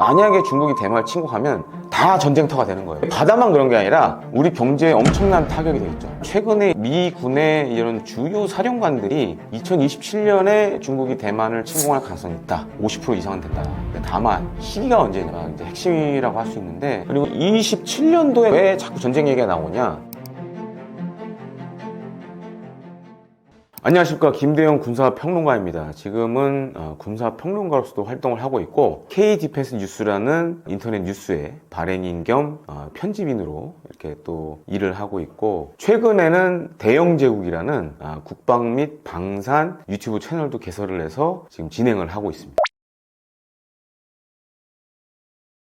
만약에 중국이 대만을 침공하면 다 전쟁터가 되는 거예요. 바다만 그런 게 아니라 우리 경제에 엄청난 타격이 되겠죠. 최근에 미군의 이런 주요 사령관들이 2027년에 중국이 대만을 침공할 가능성이 있다. 50% 이상은 된다. 다만 시기가 언제냐 이제 핵심이라고 할 수 있는데, 그리고 27년도에 왜 자꾸 전쟁 얘기가 나오냐. 안녕하십니까, 김대영 군사평론가입니다. 지금은 군사평론가로서도 활동을 하고 있고, K-디펜스 뉴스라는 인터넷 뉴스의 발행인 겸 편집인으로 이렇게 또 일을 하고 있고, 최근에는 대영제국이라는 국방 및 방산 유튜브 채널도 개설을 해서 지금 진행을 하고 있습니다.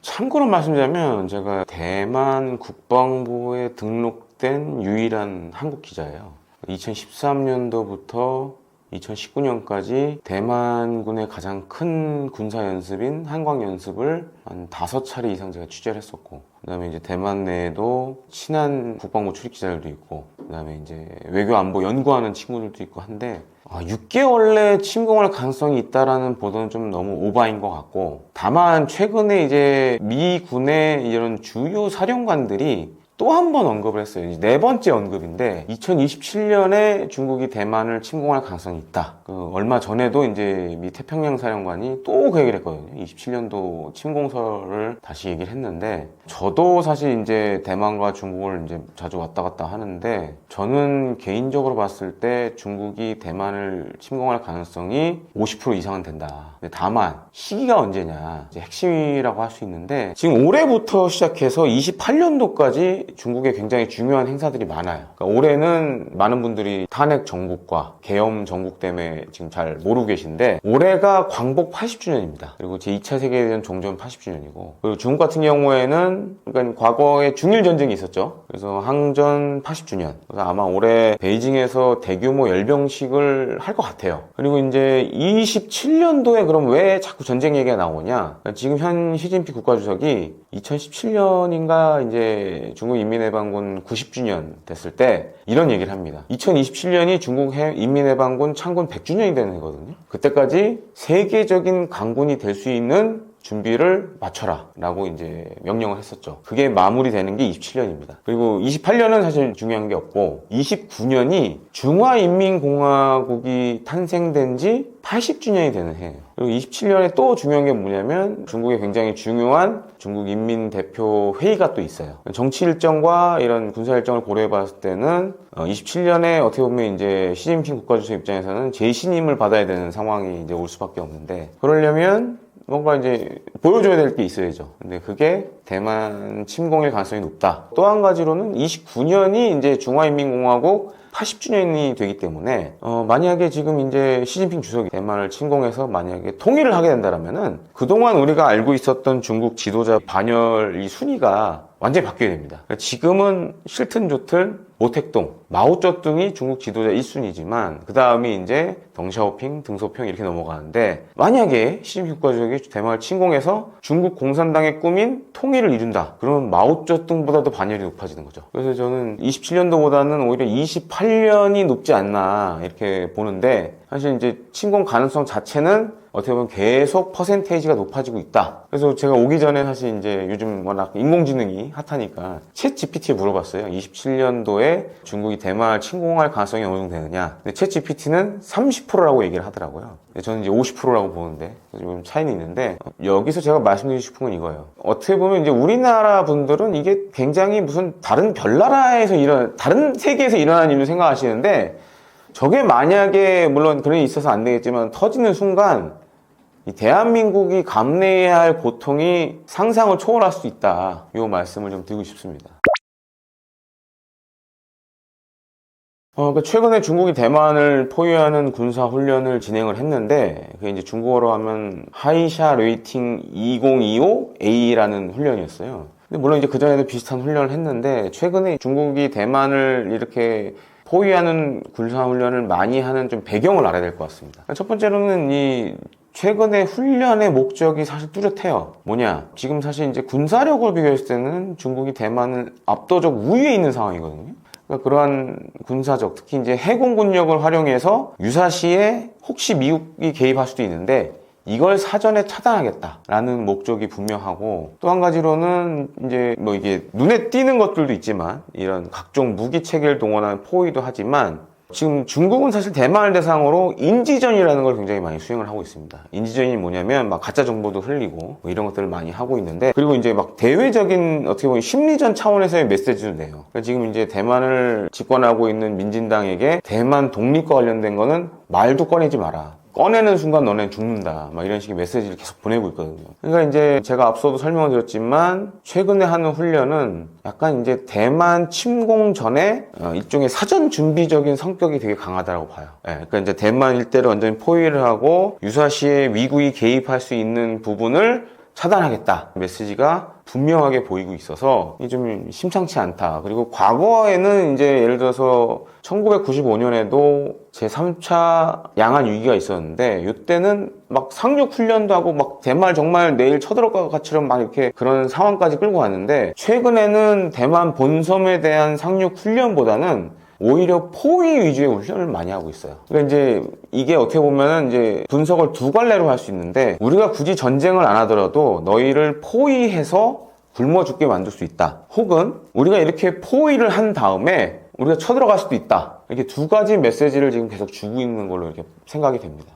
참고로 말씀드리면 제가 대만 국방부에 등록된 유일한 한국 기자예요. 2013년도부터 2019년까지 대만군의 가장 큰 군사연습인 한광연습을 한 5차례 이상 제가 취재를 했었고, 그 다음에 이제 대만 내에도 친한 국방부 출입 기자들도 있고, 그 다음에 이제 외교안보 연구하는 친구들도 있고 한데, 6개월 내에 침공할 가능성이 있다라는 보도는 좀 너무 오바인 것 같고, 다만 최근에 이제 미군의 이런 주요 사령관들이 또 한 번 언급을 했어요. 이제 4번째 언급인데, 2027년에 중국이 대만을 침공할 가능성이 있다. 얼마 전에도 이제 미 태평양 사령관이 또 그 얘기를 했거든요. 27년도 침공설을 다시 얘기를 했는데, 저도 사실 이제 대만과 중국을 이제 자주 왔다 갔다 하는데, 저는 개인적으로 봤을 때 중국이 대만을 침공할 가능성이 50% 이상은 된다. 근데 다만 시기가 언제냐 이제 핵심이라고 할 수 있는데, 지금 올해부터 시작해서 28년도까지 중국에 굉장히 중요한 행사들이 많아요. 그러니까 올해는 많은 분들이 탄핵 정국과 계엄 정국 때문에 지금 잘 모르고 계신데, 올해가 광복 80주년입니다. 그리고 제2차 세계대전 종전 80주년이고, 그리고 중국 같은 경우에는 그러니까 과거에 중일 전쟁이 있었죠. 그래서 항전 80주년. 그래서 아마 올해 베이징에서 대규모 열병식을 할 것 같아요. 그리고 이제 27년도에 그럼 왜 자꾸 전쟁 얘기가 나오냐? 그러니까 지금 현 시진핑 국가주석이 2017년인가 이제 중국 인민해방군 90주년 됐을 때 이런 얘기를 합니다. 2027년이 중국 인민해방군 창군 100주년이 되는 해거든요. 그때까지 세계적인 강군이 될 수 있는 준비를 맞춰라 라고 이제 명령을 했었죠. 그게 마무리되는 게 27년입니다. 그리고 28년은 사실 중요한 게 없고, 29년이 중화인민공화국이 탄생된 지 80주년이 되는 해예요. 그리고 27년에 또 중요한 게 뭐냐면, 중국에 굉장히 중요한 중국 인민대표 회의가 또 있어요. 정치 일정과 이런 군사 일정을 고려해 봤을 때는 27년에 어떻게 보면 이제 시진핑 국가주석 입장에서는 재신임을 받아야 되는 상황이 이제 올 수밖에 없는데, 그러려면 뭔가 이제 보여줘야 될 게 있어야죠. 근데 그게 대만 침공일 가능성이 높다. 또 한 가지로는 29년이 이제 중화인민공화국 80주년이 되기 때문에 만약에 지금 이제 시진핑 주석이 대만을 침공해서 만약에 통일을 하게 된다면은, 그동안 우리가 알고 있었던 중국 지도자 반열 이 순위가 완전히 바뀌게 됩니다. 지금은 싫든 좋든 모택동, 마오쩌둥이 중국 지도자 1순위지만 그 다음이 이제 덩샤오핑, 등소평 이렇게 넘어가는데, 만약에 시진핑 국가주석이 대만을 침공해서 중국 공산당의 꿈인 통일을 이룬다. 그러면 마오쩌둥보다도 반열이 높아지는 거죠. 그래서 저는 27년도보다는 오히려 28년이 높지 않나 이렇게 보는데, 사실 이제 침공 가능성 자체는 어떻게 보면 계속 퍼센테이지가 높아지고 있다. 그래서 제가 오기 전에 사실 이제 요즘 워낙 인공지능이 핫하니까 챗 GPT에 물어봤어요. 27년도에 중국이 대만을 침공할 가능성이 어느 정도 되느냐. 근데 챗 GPT는 30%라고 얘기를 하더라고요. 저는 이제 50%라고 보는데 좀 차이는 있는데, 여기서 제가 말씀드리고 싶은 건 이거예요. 어떻게 보면 이제 우리나라 분들은 이게 굉장히 무슨 다른 별나라에서 다른 세계에서 일어나는 일로 생각하시는데, 저게 만약에 물론 그런 일이 있어서 안 되겠지만 터지는 순간 이 대한민국이 감내해야 할 고통이 상상을 초월할 수 있다. 이 말씀을 좀 드리고 싶습니다. 최근에 중국이 대만을 포위하는 군사훈련을 진행을 했는데, 그게 이제 중국어로 하면 하이샤 레이팅 2025A라는 훈련이었어요. 근데 물론 이제 그전에도 비슷한 훈련을 했는데, 최근에 중국이 대만을 이렇게 포위하는 군사훈련을 많이 하는 좀 배경을 알아야 될 것 같습니다. 첫 번째로는 이 최근에 훈련의 목적이 사실 뚜렷해요. 뭐냐? 지금 사실 이제 군사력을 비교했을 때는 중국이 대만은 압도적 우위에 있는 상황이거든요. 그러니까 그러한 군사적, 특히 이제 해공군력을 활용해서 유사시에 혹시 미국이 개입할 수도 있는데, 이걸 사전에 차단하겠다라는 목적이 분명하고, 또 한 가지로는 이제 뭐 이게 눈에 띄는 것들도 있지만 이런 각종 무기 체계를 동원하는 포위도 하지만, 지금 중국은 사실 대만을 대상으로 인지전이라는 걸 굉장히 많이 수행을 하고 있습니다. 인지전이 뭐냐면 막 가짜 정보도 흘리고 뭐 이런 것들을 많이 하고 있는데, 그리고 이제 막 대외적인 어떻게 보면 심리전 차원에서의 메시지도 내요. 그러니까 지금 이제 대만을 집권하고 있는 민진당에게 대만 독립과 관련된 거는 말도 꺼내지 마라, 꺼내는 순간 너네 죽는다, 막 이런 식의 메시지를 계속 보내고 있거든요. 그러니까 이제 제가 앞서도 설명을 드렸지만 최근에 하는 훈련은 약간 이제 대만 침공 전에 일종의 사전 준비적인 성격이 되게 강하다고 봐요. 그러니까 이제 대만 일대를 완전히 포위를 하고 유사시에 미국이 개입할 수 있는 부분을 차단하겠다 메시지가 분명하게 보이고 있어서 이게 좀 심상치 않다. 그리고 과거에는 이제 예를 들어서 1995년에도 제3차 양안 위기가 있었는데, 이때는 막 상륙 훈련도 하고 막 대만 정말 내일 쳐들어갈 것 같이럼 막 이렇게 그런 상황까지 끌고 갔는데, 최근에는 대만 본섬에 대한 상륙 훈련보다는 오히려 포위 위주의 훈련을 많이 하고 있어요. 그러니까 이제 이게 어떻게 보면은 이제 분석을 두 갈래로 할 수 있는데, 우리가 굳이 전쟁을 안 하더라도 너희를 포위해서 굶어 죽게 만들 수 있다. 혹은 우리가 이렇게 포위를 한 다음에 우리가 쳐들어갈 수도 있다. 이렇게 두 가지 메시지를 지금 계속 주고 있는 걸로 이렇게 생각이 됩니다.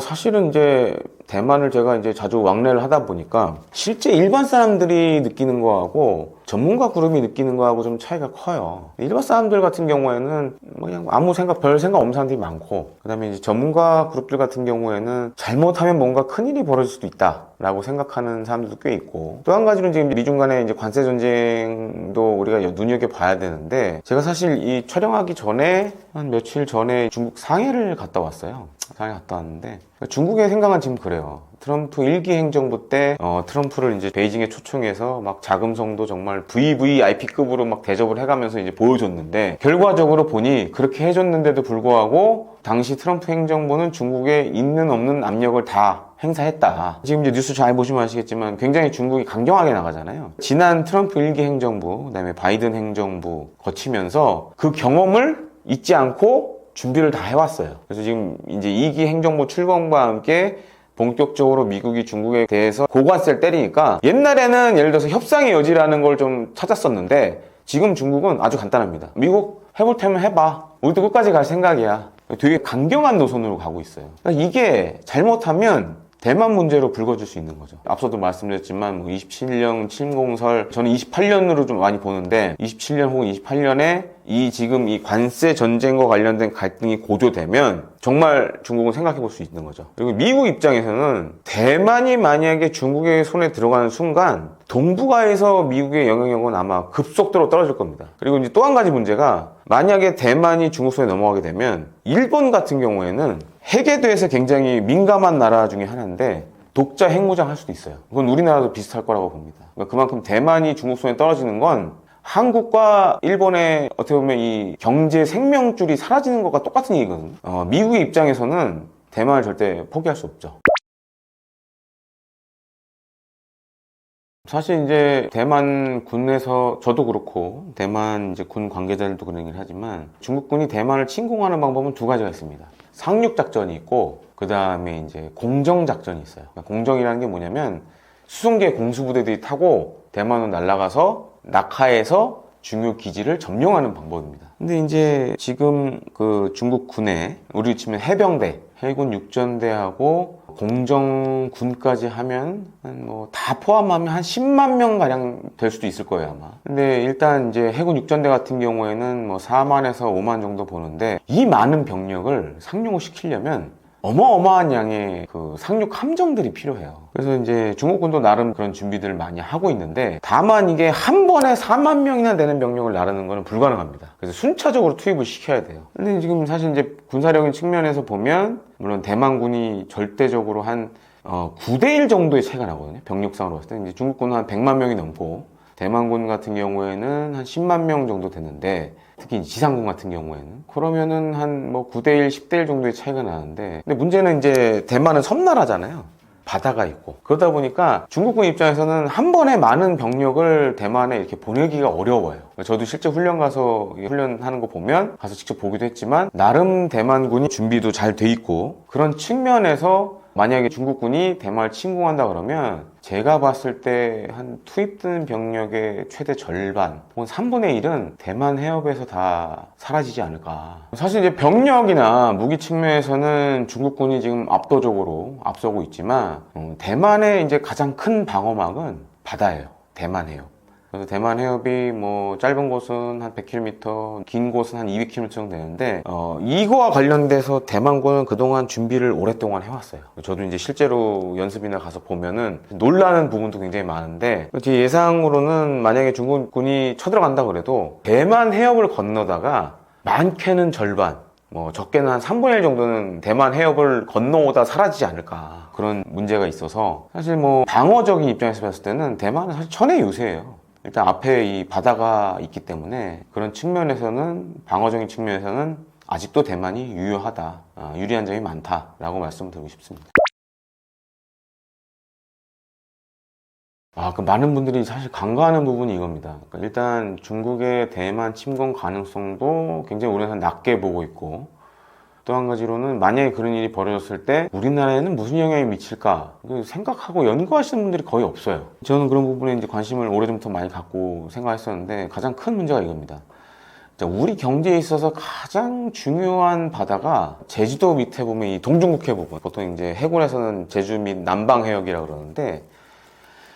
사실은 이제 대만을 제가 이제 자주 왕래를 하다 보니까 실제 일반 사람들이 느끼는 거하고 전문가 그룹이 느끼는 거하고 좀 차이가 커요. 일반 사람들 같은 경우에는 뭐 그냥 아무 생각, 별 생각 없는 사람들이 많고, 그 다음에 이제 전문가 그룹들 같은 경우에는 잘못하면 뭔가 큰일이 벌어질 수도 있다 라고 생각하는 사람들도 꽤 있고, 또 한 가지는 지금 미중 간의 이제 관세 전쟁도 우리가 눈여겨봐야 되는데, 제가 사실 이 촬영하기 전에 한 며칠 전에 중국 상해를 갔다 왔어요. 상해 갔다 왔는데 중국의 생각은 지금 그래요. 트럼프 1기 행정부 때 트럼프를 이제 베이징에 초청해서 막 자금성도 정말 VVIP급으로 막 대접을 해가면서 이제 보여줬는데, 결과적으로 보니 그렇게 해줬는데도 불구하고 당시 트럼프 행정부는 중국에 있는 없는 압력을 다 행사했다. 지금 이제 뉴스 잘 보시면 아시겠지만 굉장히 중국이 강경하게 나가잖아요. 지난 트럼프 1기 행정부, 그다음에 바이든 행정부 거치면서 그 경험을 잊지 않고 준비를 다 해왔어요. 그래서 지금 이제 2기 행정부 출범과 함께 본격적으로 미국이 중국에 대해서 고관세를 때리니까, 옛날에는 예를 들어서 협상의 여지라는 걸 좀 찾았었는데 지금 중국은 아주 간단합니다. 미국 해볼 테면 해봐. 우리도 끝까지 갈 생각이야. 되게 강경한 노선으로 가고 있어요. 그러니까 이게 잘못하면 대만 문제로 불거질 수 있는 거죠. 앞서도 말씀드렸지만 뭐 27년 침공설, 저는 28년으로 좀 많이 보는데 27년 혹은 28년에 지금 이 관세 전쟁과 관련된 갈등이 고조되면 정말 중국은 생각해 볼 수 있는 거죠. 그리고 미국 입장에서는 대만이 만약에 중국의 손에 들어가는 순간 동북아에서 미국의 영향력은 아마 급속도로 떨어질 겁니다. 그리고 이제 또 한 가지 문제가, 만약에 대만이 중국 손에 넘어가게 되면 일본 같은 경우에는 핵에 대해서 굉장히 민감한 나라 중에 하나인데 독자 핵무장 할 수도 있어요. 그건 우리나라도 비슷할 거라고 봅니다. 그러니까 그만큼 대만이 중국 손에 떨어지는 건 한국과 일본의 어떻게 보면 이 경제 생명줄이 사라지는 것과 똑같은 얘기거든요. 미국의 입장에서는 대만을 절대 포기할 수 없죠. 사실 이제 대만 군에서 저도 그렇고 대만 이제 군 관계자들도 그런 얘기를 하지만, 중국군이 대만을 침공하는 방법은 두 가지가 있습니다. 상륙 작전이 있고, 그 다음에 이제 공정 작전이 있어요. 그러니까 공정이라는 게 뭐냐면 수송기에 공수부대들이 타고 대만으로 날아가서 낙하해서 중요 기지를 점령하는 방법입니다. 근데 이제 지금 그 중국 군에 우리 치면 해병대, 해군 육전대하고 공정군까지 하면 뭐 다 포함하면 한 10만 명 가량 될 수도 있을 거예요, 아마. 근데 일단 이제 해군 육전대 같은 경우에는 뭐 4만에서 5만 정도 보는데, 이 많은 병력을 상용을 시키려면 어마어마한 양의 그 상륙 함정들이 필요해요. 그래서 이제 중국군도 나름 그런 준비들을 많이 하고 있는데, 다만 이게 한 번에 4만 명이나 되는 병력을 나르는 거는 불가능합니다. 그래서 순차적으로 투입을 시켜야 돼요. 근데 지금 사실 이제 군사력인 측면에서 보면 물론 대만군이 절대적으로 한 9대1 정도의 차이가 나거든요. 병력상으로 봤을 때 이제 중국군은 한 100만 명이 넘고 대만군 같은 경우에는 한 10만 명 정도 되는데, 특히 지상군 같은 경우에는 그러면은 한 뭐 9대1, 10대1 정도의 차이가 나는데, 근데 문제는 이제 대만은 섬나라잖아요. 바다가 있고, 그러다 보니까 중국군 입장에서는 한 번에 많은 병력을 대만에 이렇게 보내기가 어려워요. 저도 실제 훈련 가서 훈련하는 거 보면 가서 직접 보기도 했지만 나름 대만군이 준비도 잘 돼 있고, 그런 측면에서 만약에 중국군이 대만을 침공한다 그러면 제가 봤을 때 한 투입되는 병력의 최대 절반 혹은 3분의 1은 대만 해협에서 다 사라지지 않을까. 사실 이제 병력이나 무기 측면에서는 중국군이 지금 압도적으로 앞서고 있지만 대만의 이제 가장 큰 방어막은 바다예요. 대만 해협. 그래서 대만 해협이 뭐 짧은 곳은 한 100km, 긴 곳은 한 200km 정도 되는데 이거와 관련돼서 대만군은 그동안 준비를 오랫동안 해왔어요. 저도 이제 실제로 연습이나 가서 보면은 놀라는 부분도 굉장히 많은데, 제 예상으로는 만약에 중국군이 쳐들어간다 그래도 대만 해협을 건너다가 많게는 절반, 뭐 적게는 한 3분의 1 정도는 대만 해협을 건너오다 사라지지 않을까, 그런 문제가 있어서 사실 뭐 방어적인 입장에서 봤을 때는 대만은 사실 천의 유세예요. 일단 앞에 이 바다가 있기 때문에 그런 측면에서는, 방어적인 측면에서는 아직도 대만이 유효하다, 유리한 점이 많다라고 말씀드리고 싶습니다. 그 많은 분들이 사실 간과하는 부분이 이겁니다. 그러니까 일단 중국의 대만 침공 가능성도 굉장히 우리는 낮게 보고 있고, 또 한 가지로는 만약에 그런 일이 벌어졌을 때 우리나라에는 무슨 영향이 미칠까 생각하고 연구하시는 분들이 거의 없어요. 저는 그런 부분에 이제 관심을 오래전부터 많이 갖고 생각했었는데, 가장 큰 문제가 이겁니다. 우리 경제에 있어서 가장 중요한 바다가 제주도 밑에 보면 이 동중국해 부분, 보통 이제 해군에서는 제주 및 남방 해역이라고 그러는데,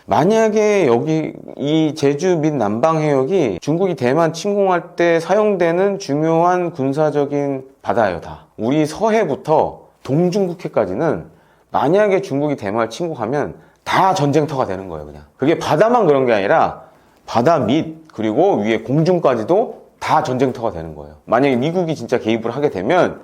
만약에 여기 이 제주 및 남방 해역이 중국이 대만 침공할 때 사용되는 중요한 군사적인 바다예요. 다 우리 서해부터 동중국해까지는 만약에 중국이 대만을 침공하면 다 전쟁터가 되는 거예요. 그냥 그게 바다만 그런 게 아니라 바다 밑 그리고 위에 공중까지도 다 전쟁터가 되는 거예요. 만약에 미국이 진짜 개입을 하게 되면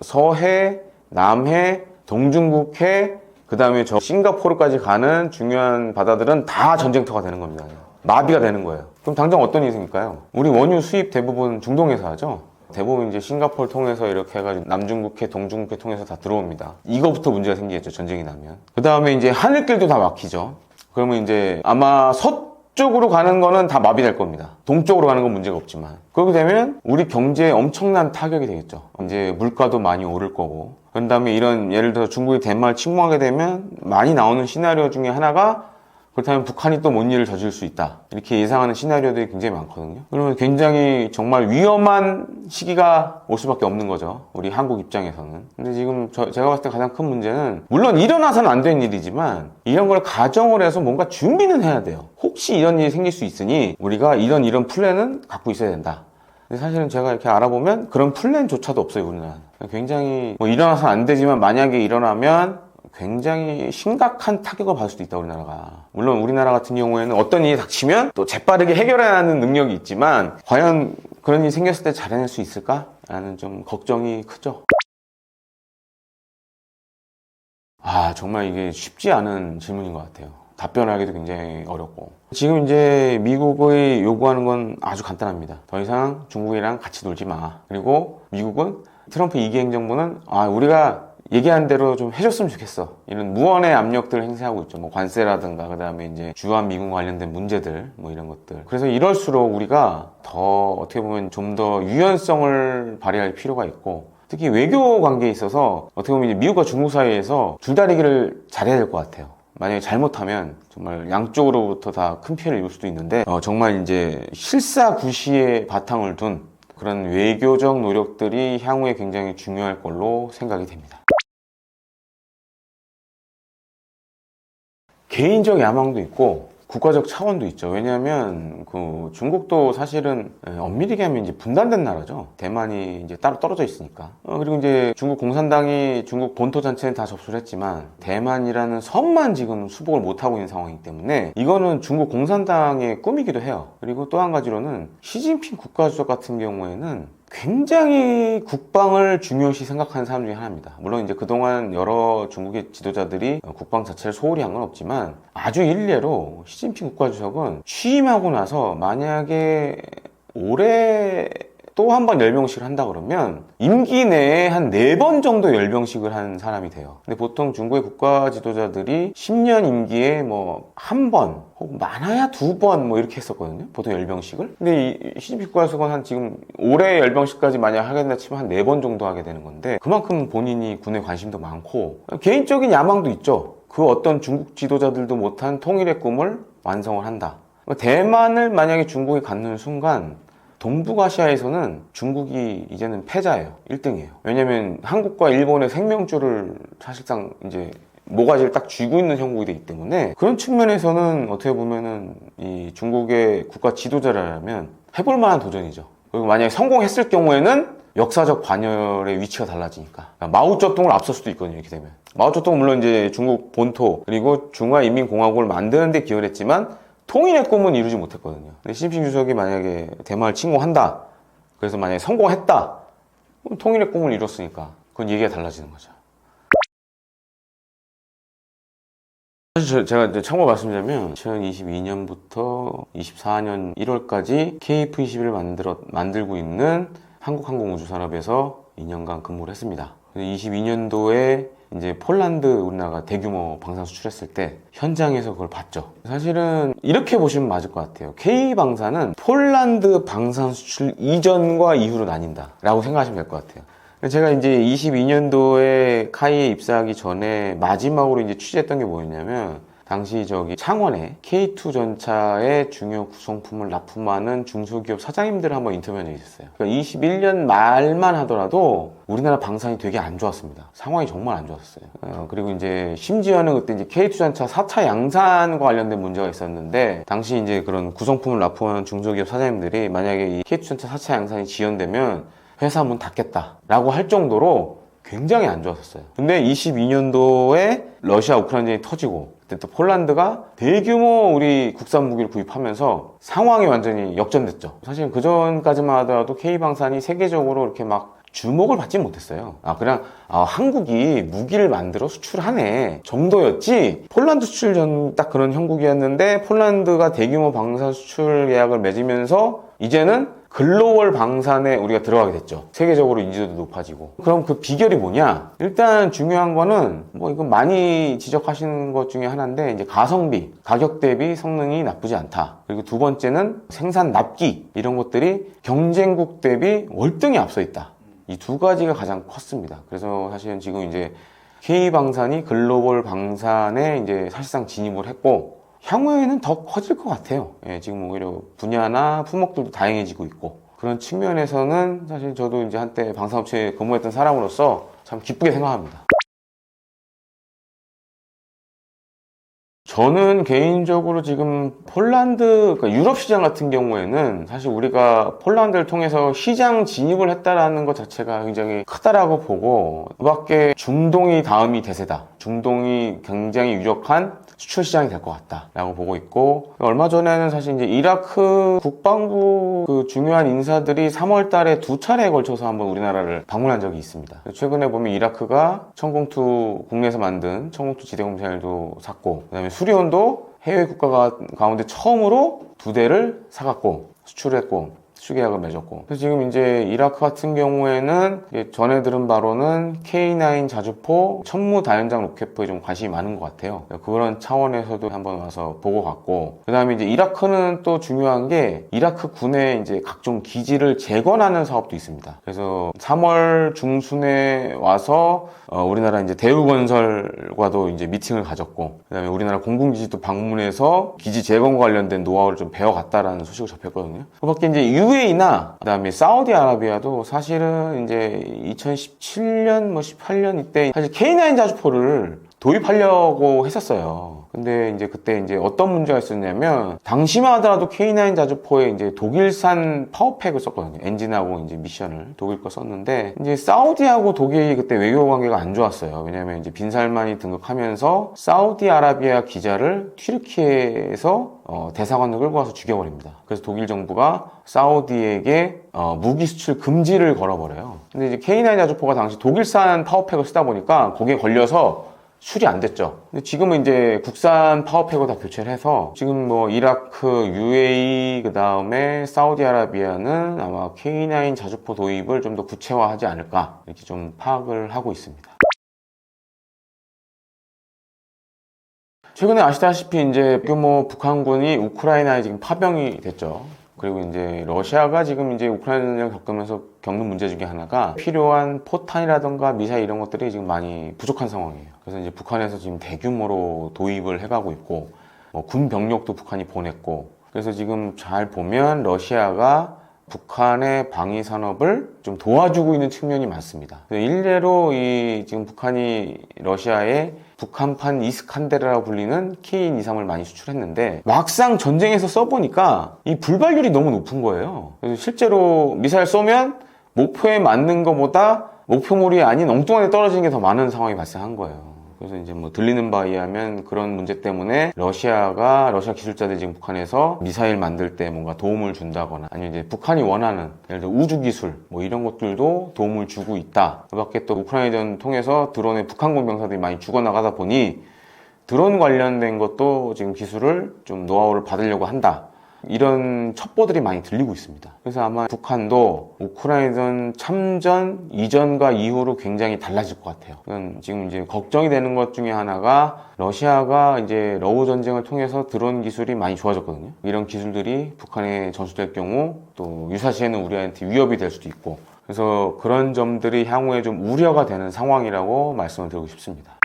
서해, 남해, 동중국해, 그 다음에 저 싱가포르까지 가는 중요한 바다들은 다 전쟁터가 되는 겁니다. 마비가 되는 거예요. 그럼 당장 어떤 일이 생길까요? 우리 원유 수입 대부분 중동에서 하죠. 대부분 이제 싱가포르 통해서 이렇게 해가지고 남중국해, 동중국해 통해서 다 들어옵니다. 이거부터 문제가 생기겠죠, 전쟁이 나면. 그 다음에 이제 하늘길도 다 막히죠. 그러면 이제 아마 서쪽으로 가는 거는 다 마비될 겁니다. 동쪽으로 가는 건 문제가 없지만. 그렇게 되면 우리 경제에 엄청난 타격이 되겠죠. 이제 물가도 많이 오를 거고. 그 다음에 이런, 예를 들어 중국이 대만을 침공하게 되면 많이 나오는 시나리오 중에 하나가, 그렇다면 북한이 또 뭔 일을 저질 수 있다, 이렇게 예상하는 시나리오들이 굉장히 많거든요. 그러면 굉장히 정말 위험한 시기가 올 수밖에 없는 거죠, 우리 한국 입장에서는. 근데 지금 제가 봤을 때 가장 큰 문제는, 물론 일어나서는 안 되는 일이지만 이런 걸 가정을 해서 뭔가 준비는 해야 돼요. 혹시 이런 일이 생길 수 있으니 우리가 이런 플랜은 갖고 있어야 된다. 근데 사실은 제가 이렇게 알아보면 그런 플랜조차도 없어요, 우리나라는. 굉장히 뭐 일어나서는 안 되지만 만약에 일어나면 굉장히 심각한 타격을 받을 수도 있다, 우리나라가. 물론 우리나라 같은 경우에는 어떤 일이 닥치면 또 재빠르게 해결하는 능력이 있지만, 과연 그런 일이 생겼을 때 잘해낼 수 있을까? 라는 좀 걱정이 크죠. 정말 이게 쉽지 않은 질문인 것 같아요. 답변하기도 굉장히 어렵고. 지금 이제 미국의 요구하는 건 아주 간단합니다. 더 이상 중국이랑 같이 놀지 마. 그리고 미국은, 트럼프 2기 행정부는 우리가 얘기한 대로 좀 해줬으면 좋겠어, 이런 무언의 압력들을 행사하고 있죠. 뭐 관세라든가, 그 다음에 이제 주한 미군 관련된 문제들, 뭐 이런 것들. 그래서 이럴수록 우리가 더 어떻게 보면 좀 더 유연성을 발휘할 필요가 있고, 특히 외교 관계에 있어서 어떻게 보면 이제 미국과 중국 사이에서 줄다리기를 잘해야 될 것 같아요. 만약에 잘못하면 정말 양쪽으로부터 다 큰 피해를 입을 수도 있는데, 정말 이제 실사구시에 바탕을 둔 그런 외교적 노력들이 향후에 굉장히 중요할 걸로 생각이 됩니다. 개인적 야망도 있고 국가적 차원도 있죠. 왜냐하면 중국도 사실은 엄밀히 얘기하면 이제 분단된 나라죠. 대만이 이제 따로 떨어져 있으니까. 그리고 이제 중국 공산당이 중국 본토 전체는 다 접수를 했지만 대만이라는 섬만 지금 수복을 못 하고 있는 상황이기 때문에 이거는 중국 공산당의 꿈이기도 해요. 그리고 또 한 가지로는 시진핑 국가주석 같은 경우에는 굉장히 국방을 중요시 생각하는 사람 중에 하나입니다. 물론 이제 그동안 여러 중국의 지도자들이 국방 자체를 소홀히 한 건 없지만, 아주 일례로 시진핑 국가주석은 취임하고 나서 만약에 올해 또 한 번 열병식을 한다 그러면 임기 내에 한 4번 정도 열병식을 한 사람이 돼요. 근데 보통 중국의 국가 지도자들이 10년 임기에 뭐 한 번, 혹은 많아야 2번 뭐 이렇게 했었거든요. 보통 열병식을. 근데 이 시진핑 국가수석은 한 지금 올해 열병식까지 만약 하게 된다 치면 한 4번 정도 하게 되는 건데, 그만큼 본인이 군에 관심도 많고 개인적인 야망도 있죠. 그 어떤 중국 지도자들도 못한 통일의 꿈을 완성을 한다. 대만을 만약에 중국이 갖는 순간 동북아시아에서는 중국이 이제는 패자예요. 1등이에요. 왜냐면 한국과 일본의 생명줄을 사실상 이제 모가지를 딱 쥐고 있는 형국이 되기 때문에, 그런 측면에서는 어떻게 보면은 이 중국의 국가 지도자라면 해볼 만한 도전이죠. 그리고 만약에 성공했을 경우에는 역사적 반열의 위치가 달라지니까, 그러니까 마오쩌둥을 앞설 수도 있거든요. 이렇게 되면 마오쩌둥은 물론 이제 중국 본토 그리고 중화인민공화국을 만드는 데 기여를 했지만 통일의 꿈은 이루지 못했거든요. 근데 시진핑 주석이 만약에 대만을 침공한다, 그래서 만약에 성공했다, 그럼 통일의 꿈을 이뤘으니까 그건 얘기가 달라지는 거죠. 사실 제가 이제 참고로 말씀드리면 2022년부터 24년 1월까지 KF-21을 만들고 있는 한국항공우주산업에서 2년간 근무를 했습니다. 22년도에 이제 폴란드 우리나라가 대규모 방산 수출했을 때 현장에서 그걸 봤죠. 사실은 이렇게 보시면 맞을 것 같아요. K방산은 폴란드 방산 수출 이전과 이후로 나뉜다 라고 생각하시면 될 것 같아요. 제가 이제 22년도에 카이에 입사하기 전에 마지막으로 이제 취재했던 게 뭐였냐면, 당시 창원에 K2 전차의 중요 구성품을 납품하는 중소기업 사장님들을 한번 인터뷰한 적이 있었어요. 그러니까 21년 말만 하더라도 우리나라 방산이 되게 안 좋았습니다. 상황이 정말 안 좋았어요. 그리고 이제 심지어는 그때 이제 K2 전차 4차 양산과 관련된 문제가 있었는데, 당시 이제 그런 구성품을 납품하는 중소기업 사장님들이 만약에 이 K2 전차 4차 양산이 지연되면 회사 문 닫겠다라고 할 정도로 굉장히 안 좋았었어요. 근데 22년도에 러시아 우크라이나 전쟁이 터지고, 그때 또 폴란드가 대규모 우리 국산 무기를 구입하면서 상황이 완전히 역전됐죠. 사실 그 전까지만 하더라도 K방산이 세계적으로 이렇게 막 주목을 받지 못했어요. 그냥 한국이 무기를 만들어 수출하네 정도였지, 폴란드 수출 전 딱 그런 형국이었는데, 폴란드가 대규모 방산 수출 계약을 맺으면서 이제는 글로벌 방산에 우리가 들어가게 됐죠. 세계적으로 인지도도 높아지고. 그럼 그 비결이 뭐냐? 일단 중요한 거는 뭐 이건 많이 지적하시는 것 중에 하나인데, 이제 가성비, 가격 대비 성능이 나쁘지 않다. 그리고 두 번째는 생산 납기, 이런 것들이 경쟁국 대비 월등히 앞서 있다. 이 두 가지가 가장 컸습니다. 그래서 사실은 지금 이제 K방산이 글로벌 방산에 이제 사실상 진입을 했고, 향후에는 더 커질 것 같아요. 지금 오히려 분야나 품목들도 다양해지고 있고, 그런 측면에서는 사실 저도 이제 한때 방산업체에 근무했던 사람으로서 참 기쁘게 생각합니다. 저는 개인적으로 지금 폴란드, 그러니까 유럽 시장 같은 경우에는 사실 우리가 폴란드를 통해서 시장 진입을 했다라는 것 자체가 굉장히 크다라고 보고, 그 밖에 중동이 다음이 대세다, 중동이 굉장히 유력한 수출 시장이 될 것 같다라고 보고 있고, 얼마 전에는 사실 이제 이라크 국방부 그 중요한 인사들이 3월 달에 2차례에 걸쳐서 한번 우리나라를 방문한 적이 있습니다. 최근에 보면 이라크가 천공투, 국내에서 만든 천공투 지대공 미사일도 샀고, 그다음에 수리온도 해외 국가 가운데 처음으로 2대를 사갔고 수출했고 수출 계약을 맺었고, 그래서 지금 이제 이라크 같은 경우에는 전에 들은 바로는 K9 자주포 천무 다연장 로켓포에 좀 관심이 많은 것 같아요. 그런 차원에서도 한번 와서 보고 갔고, 그 다음에 이제 이라크는 또 중요한 게 이라크 군의 이제 각종 기지를 재건하는 사업도 있습니다. 그래서 3월 중순에 와서 우리나라 이제 대우건설과도 이제 미팅을 가졌고, 그 다음에 우리나라 공군기지도 방문해서 기지 재건과 관련된 노하우를 좀 배워갔다라는 소식을 접했거든요. 그 밖에 이제 UAE나 그다음에 사우디아라비아도 사실은 이제 2017년 18년 이때 사실 K9 자주포를 도입하려고 했었어요. 근데 이제 그때 이제 어떤 문제가 있었냐면, 당시만 하더라도 K9 자주포에 이제 독일산 파워팩을 썼거든요. 엔진하고 이제 미션을 독일 거 썼는데, 이제 사우디하고 독일이 그때 외교 관계가 안 좋았어요. 왜냐면 이제 빈살만이 등극하면서 사우디아라비아 기자를 튀르키예에서 대사관을 끌고 와서 죽여버립니다. 그래서 독일 정부가 사우디에게 무기 수출 금지를 걸어버려요. 근데 이제 K9 자주포가 당시 독일산 파워팩을 쓰다 보니까 거기에 걸려서 수리 안 됐죠. 근데 지금은 이제 국산 파워팩으로 다 교체를 해서 지금 뭐 이라크, UAE, 그 다음에 사우디아라비아는 아마 K9 자주포 도입을 좀 더 구체화하지 않을까 이렇게 좀 파악을 하고 있습니다. 최근에 아시다시피 이제 규모 북한군이 우크라이나에 지금 파병이 됐죠. 그리고 이제 러시아가 지금 이제 우크라이나 전쟁을 겪으면서 겪는 문제 중에 하나가 필요한 포탄이라던가 미사일 이런 것들이 지금 많이 부족한 상황이에요. 그래서 이제 북한에서 지금 대규모로 도입을 해가고 있고, 군 병력도 북한이 보냈고, 그래서 지금 잘 보면 러시아가 북한의 방위 산업을 좀 도와주고 있는 측면이 많습니다. 일례로 지금 북한이 러시아에 북한판 이스칸데르라고 불리는 K-23을 많이 수출했는데 막상 전쟁에서 써보니까 이 불발률이 너무 높은 거예요. 그래서 실제로 미사일 쏘면 목표에 맞는 것보다 목표물이 아닌 엉뚱하게 떨어지는 게 더 많은 상황이 발생한 거예요. 그래서 이제 뭐 들리는 바에 의하면 그런 문제 때문에 러시아 기술자들이 지금 북한에서 미사일 만들 때 뭔가 도움을 준다거나 아니면 이제 북한이 원하는 예를 들어 우주 기술 뭐 이런 것들도 도움을 주고 있다. 그 밖에 또 우크라이나전 통해서 드론에 북한군 병사들이 많이 죽어나가다 보니 드론 관련된 것도 지금 기술을 좀 노하우를 받으려고 한다. 이런 첩보들이 많이 들리고 있습니다. 그래서 아마 북한도 우크라이나전 참전 이전과 이후로 굉장히 달라질 것 같아요. 지금 이제 걱정이 되는 것 중에 하나가 러시아가 이제 러우 전쟁을 통해서 드론 기술이 많이 좋아졌거든요. 이런 기술들이 북한에 전수될 경우 또 유사시에는 우리한테 위협이 될 수도 있고, 그래서 그런 점들이 향후에 좀 우려가 되는 상황이라고 말씀을 드리고 싶습니다.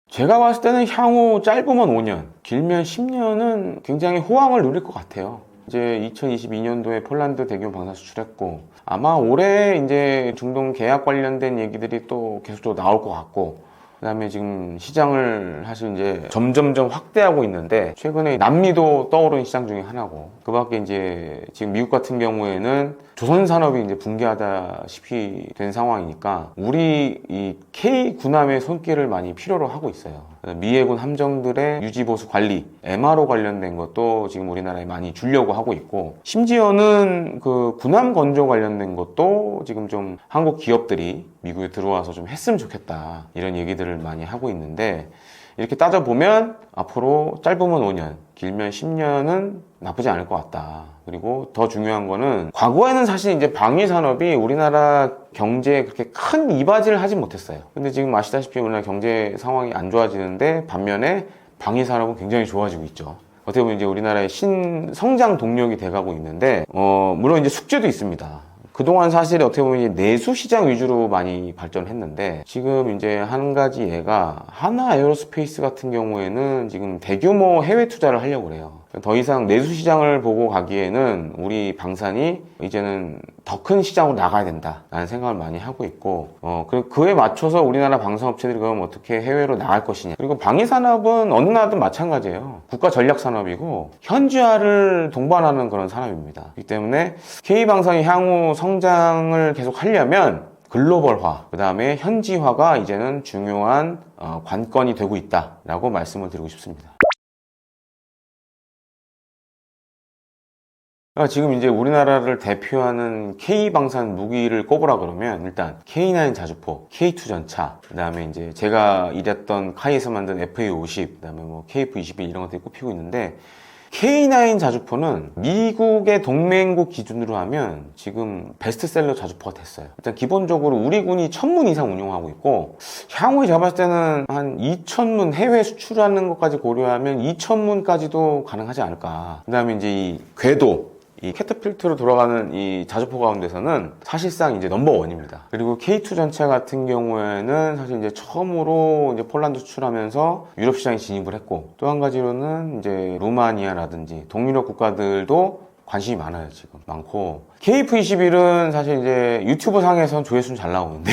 제가 봤을 때는 향후 짧으면 5년, 길면 10년은 굉장히 호황을 누릴 것 같아요. 이제 2022년도에 폴란드 대규모 방산 수출했고, 아마 올해 이제 중동 계약 관련된 얘기들이 또 계속적으로 나올 것 같고, 그 다음에 지금 시장을 사실 이제 점점점 확대하고 있는데, 최근에 남미도 떠오르는 시장 중에 하나고, 그 밖에 이제 지금 미국 같은 경우에는 조선 산업이 이제 붕괴하다시피 된 상황이니까, 우리 이 K 군함의 손길을 많이 필요로 하고 있어요. 미 해군 함정들의 유지보수 관리, MRO 관련된 것도 지금 우리나라에 많이 주려고 하고 있고, 심지어는 그 군함 건조 관련된 것도 지금 좀 한국 기업들이 미국에 들어와서 좀 했으면 좋겠다, 이런 얘기들을 많이 하고 있는데, 이렇게 따져보면 앞으로 짧으면 5년, 길면 10년은 나쁘지 않을 것 같다. 그리고 더 중요한 거는 과거에는 사실 이제 방위 산업이 우리나라 경제에 그렇게 큰 이바지를 하지 못했어요. 근데 지금 아시다시피 우리나라 경제 상황이 안 좋아지는데 반면에 방위 산업은 굉장히 좋아지고 있죠. 어떻게 보면 이제 우리나라의 신성장 동력이 돼가고 있는데, 물론 이제 숙제도 있습니다. 그동안 사실 어떻게 보면 내수 시장 위주로 많이 발전했는데, 지금 이제 한 가지 예가 하나 에어로스페이스 같은 경우에는 지금 대규모 해외 투자를 하려고 그래요. 더 이상 내수 시장을 보고 가기에는 우리 방산이 이제는 더 큰 시장으로 나가야 된다라는 생각을 많이 하고 있고, 그에 맞춰서 우리나라 방산업체들이 그럼 어떻게 해외로 나갈 것이냐. 그리고 방위산업은 어느 나라든 마찬가지예요. 국가 전략 산업이고 현지화를 동반하는 그런 산업입니다. 그렇기 때문에 K방산이 향후 성장을 계속 하려면 글로벌화, 그 다음에 현지화가 이제는 중요한 관건이 되고 있다라고 말씀을 드리고 싶습니다. 지금 이제 우리나라를 대표하는 K방산 무기를 꼽으라 그러면 일단 K9 자주포, K2 전차, 그 다음에 이제 제가 일했던 카이에서 만든 FA50, 그 다음에 뭐 KF21 이런 것들이 꼽히고 있는데, K9 자주포는 미국의 동맹국 기준으로 하면 지금 베스트셀러 자주포가 됐어요. 일단 기본적으로 우리 군이 1000문 이상 운용하고 있고, 향후에 제가 봤을 때는 한 2000문 해외 수출하는 것까지 고려하면 2000문까지도 가능하지 않을까. 그 다음에 이제 이 궤도, 이 캐터필트로 돌아가는 이 자주포 가운데서는 사실상 이제 넘버원입니다. 그리고 K2 전차 같은 경우에는 사실 이제 처음으로 이제 폴란드 수출하면서 유럽 시장에 진입을 했고, 또 한 가지로는 이제 루마니아라든지 동유럽 국가들도 관심이 많아요. 지금 많고, KF21은 사실 이제 유튜브 상에선 조회수는 잘 나오는데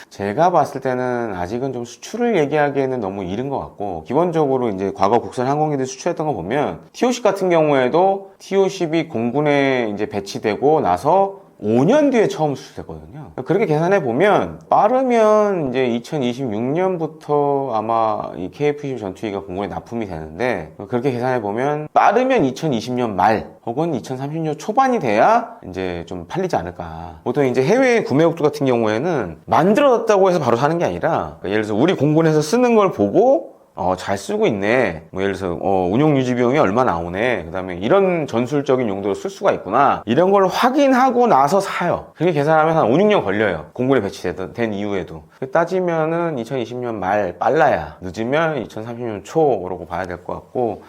제가 봤을 때는 아직은 좀 수출을 얘기하기에는 너무 이른 것 같고, 기본적으로 이제 과거 국산 항공기들 수출했던 거 보면 TO10 같은 경우에도 TO10이 공군에 이제 배치되고 나서 5년 뒤에 처음 수출됐거든요. 그렇게 계산해 보면 빠르면 이제 2026년부터 아마 이 KF-22 전투기가 공군에 납품이 되는데, 그렇게 계산해 보면 빠르면 2020년 말 혹은 2030년 초반이 돼야 이제 좀 팔리지 않을까. 보통 이제 해외 구매국들 같은 경우에는 만들어졌다고 해서 바로 사는 게 아니라, 예를 들어서 우리 공군에서 쓰는 걸 보고 잘 쓰고 있네. 뭐 예를 들어서 운용 유지 비용이 얼마 나오네. 그다음에 이런 전술적인 용도로 쓸 수가 있구나. 이런 걸 확인하고 나서 사요. 그렇게 계산하면 한 5, 6년 걸려요. 공군에 배치된 이후에도. 따지면은 2020년 말 빨라야, 늦으면 2030년 초라고 봐야 될 것 같고,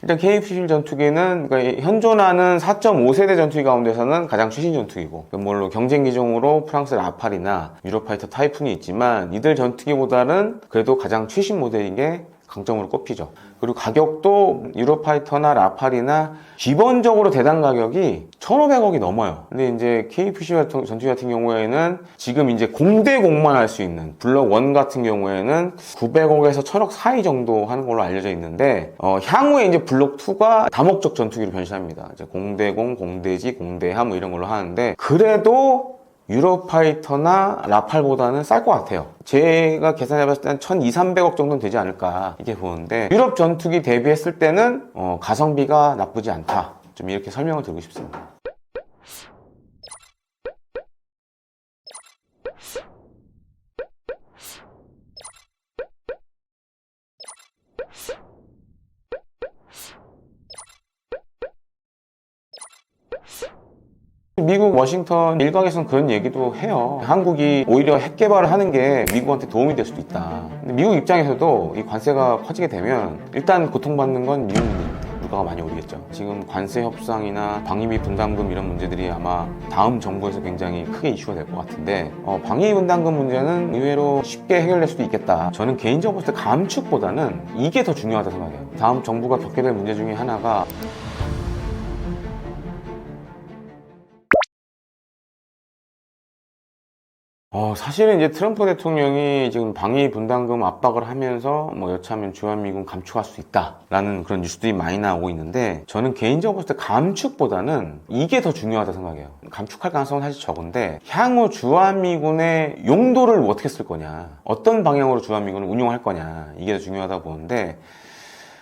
일단 KF-21 전투기는 그러니까 현존하는 4.5세대 전투기 가운데서는 가장 최신 전투기고, 물론 경쟁 기종으로 프랑스 라팔이나 유로파이터 타이푼이 있지만 이들 전투기보다는 그래도 가장 최신 모델인 게 강점으로 꼽히죠. 그리고 가격도 유로파이터나 라팔이나 기본적으로 대당 가격이 1,500억이 넘어요. 근데 이제 KF-22 전투기 같은 경우에는 지금 이제 공대공만 할 수 있는 블록 1 같은 경우에는 900억에서 1,000억 사이 정도 하는 걸로 알려져 있는데, 향후에 이제 블록 2가 다목적 전투기로 변신합니다. 이제 공대공, 공대지, 공대함 뭐 이런 걸로 하는데, 그래도 유로파이터나 라팔보다는 쌀 것 같아요. 제가 계산해봤을 때는 1,200~300억 정도는 되지 않을까 이렇게 보는데, 유럽 전투기 대비했을 때는 가성비가 나쁘지 않다, 좀 이렇게 설명을 드리고 싶습니다. 미국 워싱턴 일각에서는 그런 얘기도 해요. 한국이 오히려 핵 개발을 하는 게 미국한테 도움이 될 수도 있다. 근데 미국 입장에서도 이 관세가 커지게 되면 일단 고통받는 건 미국입니다. 물가가 많이 오르겠죠. 지금 관세 협상이나 방위비 분담금 이런 문제들이 아마 다음 정부에서 굉장히 크게 이슈가 될 것 같은데, 방위비 분담금 문제는 의외로 쉽게 해결될 수도 있겠다. 저는 개인적으로 볼 때 감축보다는 이게 더 중요하다고 생각해요. 다음 정부가 겪게 될 문제 중에 하나가, 사실은 이제 트럼프 대통령이 지금 방위 분담금 압박을 하면서 뭐 여차하면 주한미군 감축할 수 있다라는 그런 뉴스들이 많이 나오고 있는데, 저는 개인적으로 볼 때 감축보다는 이게 더 중요하다고 생각해요. 감축할 가능성은 사실 적은데, 향후 주한미군의 용도를 어떻게 쓸 거냐, 어떤 방향으로 주한미군을 운용할 거냐, 이게 더 중요하다고 보는데,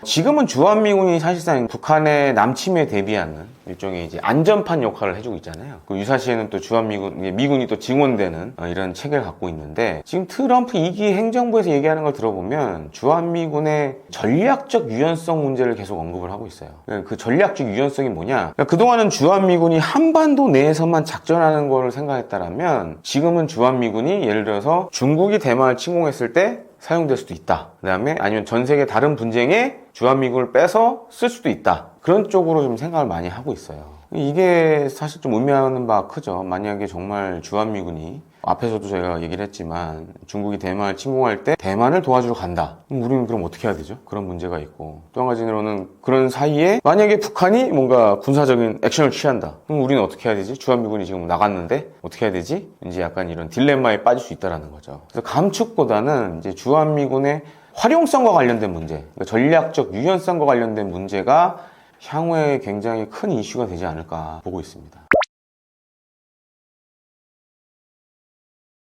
지금은 주한미군이 사실상 북한의 남침에 대비하는 일종의 이제 안전판 역할을 해주고 있잖아요. 그 유사시에는 또 주한미군, 미군이 또 증원되는 이런 체계를 갖고 있는데, 지금 트럼프 2기 행정부에서 얘기하는 걸 들어보면 주한미군의 전략적 유연성 문제를 계속 언급을 하고 있어요. 그 전략적 유연성이 뭐냐? 그러니까 그동안은 주한미군이 한반도 내에서만 작전하는 거를 생각했다라면, 지금은 주한미군이 예를 들어서 중국이 대만을 침공했을 때 사용될 수도 있다. 그 다음에 아니면 전 세계 다른 분쟁에 주한미군을 빼서 쓸 수도 있다. 그런 쪽으로 좀 생각을 많이 하고 있어요. 이게 사실 좀 의미하는 바가 크죠. 만약에 정말 주한미군이, 앞에서도 제가 얘기를 했지만 중국이 대만을 침공할 때 대만을 도와주러 간다. 우리는 그럼 어떻게 해야 되죠? 그런 문제가 있고, 또 한 가지로는 그런 사이에 만약에 북한이 뭔가 군사적인 액션을 취한다. 그럼 우리는 어떻게 해야 되지? 주한미군이 지금 나갔는데 어떻게 해야 되지? 이제 약간 이런 딜레마에 빠질 수 있다는 거죠. 그래서 감축보다는 이제 주한미군의 활용성과 관련된 문제, 그러니까 전략적 유연성과 관련된 문제가 향후에 굉장히 큰 이슈가 되지 않을까 보고 있습니다.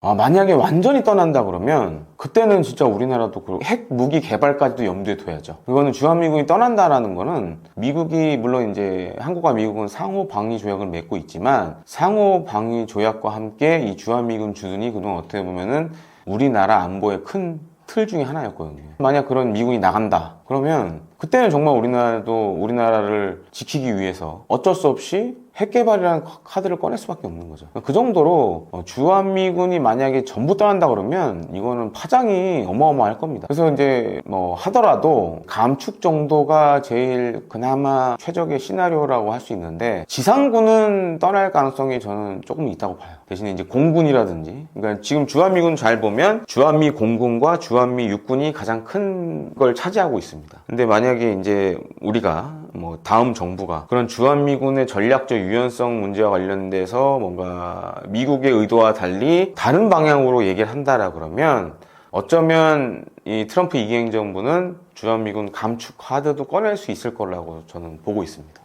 만약에 완전히 떠난다 그러면 그때는 진짜 우리나라도 그 핵 무기 개발까지도 염두에 둬야죠. 그거는 주한미군이 떠난다라는 거는, 미국이 물론 이제 한국과 미국은 상호 방위 조약을 맺고 있지만, 상호 방위 조약과 함께 이 주한미군 주둔이 그동안 어떻게 보면은 우리나라 안보의 큰 틀 중에 하나였거든요. 만약 그런 미군이 나간다 그러면 그때는 정말 우리나라도 우리나라를 지키기 위해서 어쩔 수 없이 핵 개발이라는 카드를 꺼낼 수밖에 없는 거죠. 그 정도로 주한미군이 만약에 전부 떠난다 그러면 이거는 파장이 어마어마할 겁니다. 그래서 이제 뭐 하더라도 감축 정도가 제일 그나마 최적의 시나리오라고 할 수 있는데, 지상군은 떠날 가능성이 저는 조금 있다고 봐요. 대신에 이제 공군이라든지, 그러니까 지금 주한미군 잘 보면 주한미 공군과 주한미 육군이 가장 큰 걸 차지하고 있습니다. 근데 만약에 이제 우리가 뭐 다음 정부가 그런 주한미군의 전략적 유연성 문제와 관련돼서 뭔가 미국의 의도와 달리 다른 방향으로 얘기를 한다라 그러면, 어쩌면 이 트럼프 2기 행정부는 주한미군 감축 카드도 꺼낼 수 있을 거라고 저는 보고 있습니다.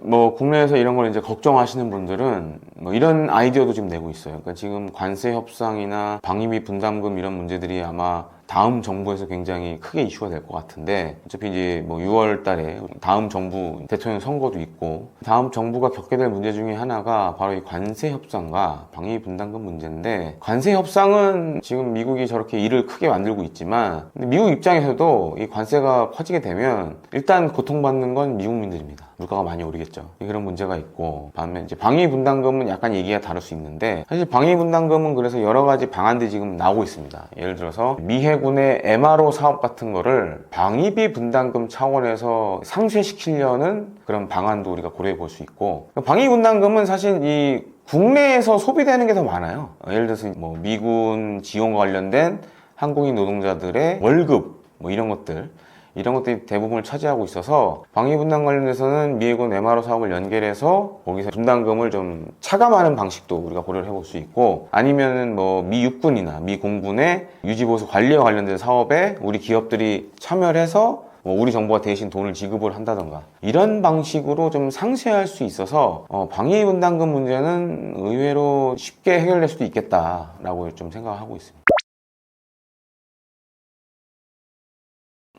뭐 국내에서 이런 걸 이제 걱정하시는 분들은 뭐 이런 아이디어도 지금 내고 있어요. 그러니까 지금 관세 협상이나 방위비 분담금 이런 문제들이 아마 다음 정부에서 굉장히 크게 이슈가 될 것 같은데, 어차피 이제 뭐 6월 달에 다음 정부 대통령 선거도 있고, 다음 정부가 겪게 될 문제 중에 하나가 바로 이 관세 협상과 방위비 분담금 문제인데, 관세 협상은 지금 미국이 저렇게 일을 크게 만들고 있지만, 근데 미국 입장에서도 이 관세가 퍼지게 되면 일단 고통받는 건 미국민들입니다. 물가가 많이 오르겠죠. 그런 문제가 있고, 반면 이제 방위비 분담금은 약간 얘기가 다를 수 있는데, 사실 방위비 분담금은 그래서 여러 가지 방안들이 지금 나오고 있습니다. 예를 들어서 미해군의 MRO 사업 같은 거를 방위비 분담금 차원에서 상쇄시키려는 그런 방안도 우리가 고려해 볼 수 있고, 방위비 분담금은 사실 이 국내에서 소비되는 게 더 많아요. 예를 들어서 뭐 미군 지원과 관련된 항공인 노동자들의 월급 뭐 이런 것들이 대부분을 차지하고 있어서, 방위 분담 관련해서는 미해군 MRO 사업을 연결해서 거기서 분담금을 좀 차감하는 방식도 우리가 고려를 해볼 수 있고, 아니면은 뭐 미 육군이나 미 공군의 유지보수 관리와 관련된 사업에 우리 기업들이 참여를 해서 뭐 우리 정부가 대신 돈을 지급을 한다던가, 이런 방식으로 좀 상쇄할 수 있어서 방위 분담금 문제는 의외로 쉽게 해결될 수도 있겠다라고 좀 생각하고 있습니다.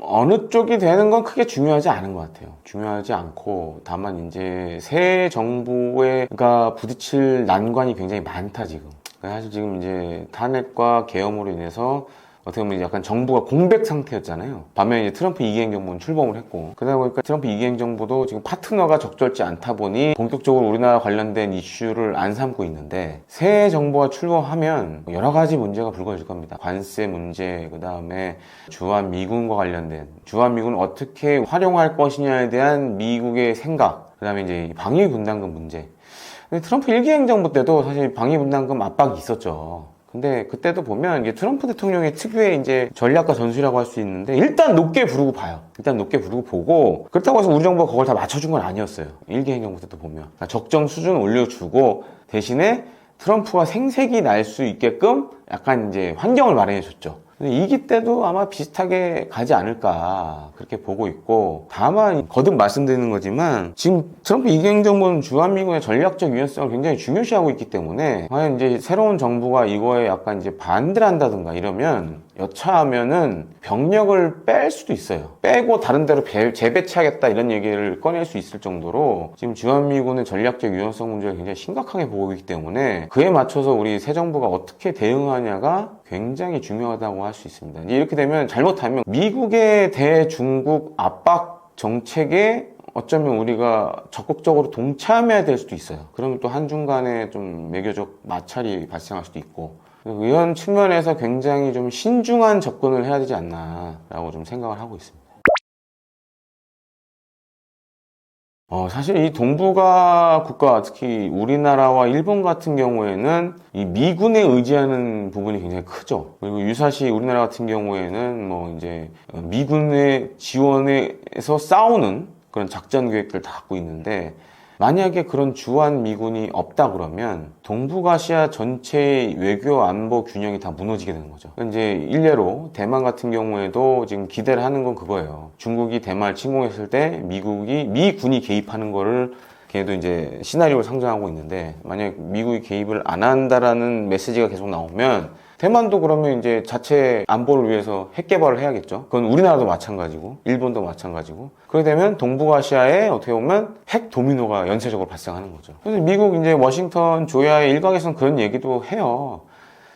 어느 쪽이 되는 건 크게 중요하지 않은 것 같아요. 중요하지 않고, 다만 이제 새 정부가 부딪힐 난관이 굉장히 많다 지금. 사실 지금 이제 탄핵과 계엄으로 인해서 어떻게 보면 약간 정부가 공백 상태였잖아요. 반면에 이제 트럼프 2기 행정부는 출범을 했고, 그러다 보니까 트럼프 2기 행정부도 지금 파트너가 적절치 않다 보니 본격적으로 우리나라 관련된 이슈를 안 삼고 있는데, 새 정부가 출범하면 여러 가지 문제가 불거질 겁니다. 관세 문제, 그 다음에 주한미군과 관련된, 주한미군을 어떻게 활용할 것이냐에 대한 미국의 생각, 그 다음에 이제 방위 분담금 문제. 근데 트럼프 1기 행정부 때도 사실 방위 분담금 압박이 있었죠. 근데 그때도 보면 이게 트럼프 대통령의 특유의 이제 전략과 전술이라고 할 수 있는데, 일단 높게 부르고 봐요. 일단 높게 부르고 보고, 그렇다고 해서 우리 정부가 그걸 다 맞춰준 건 아니었어요. 1기 행정부 때도 보면 적정 수준 올려주고, 대신에 트럼프가 생색이 날 수 있게끔 약간 이제 환경을 마련해 줬죠. 2기 때도 아마 비슷하게 가지 않을까 그렇게 보고 있고, 다만 거듭 말씀드리는 거지만 지금 트럼프 2기 행정부는 주한미군의 전략적 유연성을 굉장히 중요시하고 있기 때문에, 과연 이제 새로운 정부가 이거에 약간 이제 반대를 한다든가 이러면 여차하면은 병력을 뺄 수도 있어요. 빼고 다른 데로 재배치하겠다 이런 얘기를 꺼낼 수 있을 정도로 지금 주한미군의 전략적 유연성 문제를 굉장히 심각하게 보고 있기 때문에, 그에 맞춰서 우리 새 정부가 어떻게 대응하냐가 굉장히 중요하다고 할 수 있습니다. 이렇게 되면 잘못하면 미국의 대중국 압박 정책에 어쩌면 우리가 적극적으로 동참해야 될 수도 있어요. 그러면 또 한중간에 좀 외교적 마찰이 발생할 수도 있고, 이런 측면에서 굉장히 좀 신중한 접근을 해야 되지 않나라고 좀 생각을 하고 있습니다. 사실 이 동북아 국가, 특히 우리나라와 일본 같은 경우에는 이 미군에 의지하는 부분이 굉장히 크죠. 그리고 유사시 우리나라 같은 경우에는 뭐 이제 미군의 지원에서 싸우는 그런 작전 계획들을 다 갖고 있는데, 만약에 그런 주한 미군이 없다 그러면 동북아시아 전체의 외교 안보 균형이 다 무너지게 되는 거죠. 이제 일례로 대만 같은 경우에도 지금 기대를 하는 건 그거예요. 중국이 대만을 침공했을 때 미군이 개입하는 거를 걔도 이제 시나리오를 상정하고 있는데, 만약 미국이 개입을 안 한다라는 메시지가 계속 나오면 대만도 그러면 이제 자체 안보를 위해서 핵 개발을 해야겠죠. 그건 우리나라도 마찬가지고 일본도 마찬가지고, 그렇게 되면 동북아시아에 어떻게 보면 핵 도미노가 연쇄적으로 발생하는 거죠. 그래서 미국 이제 워싱턴 조야의 일각에서는 그런 얘기도 해요.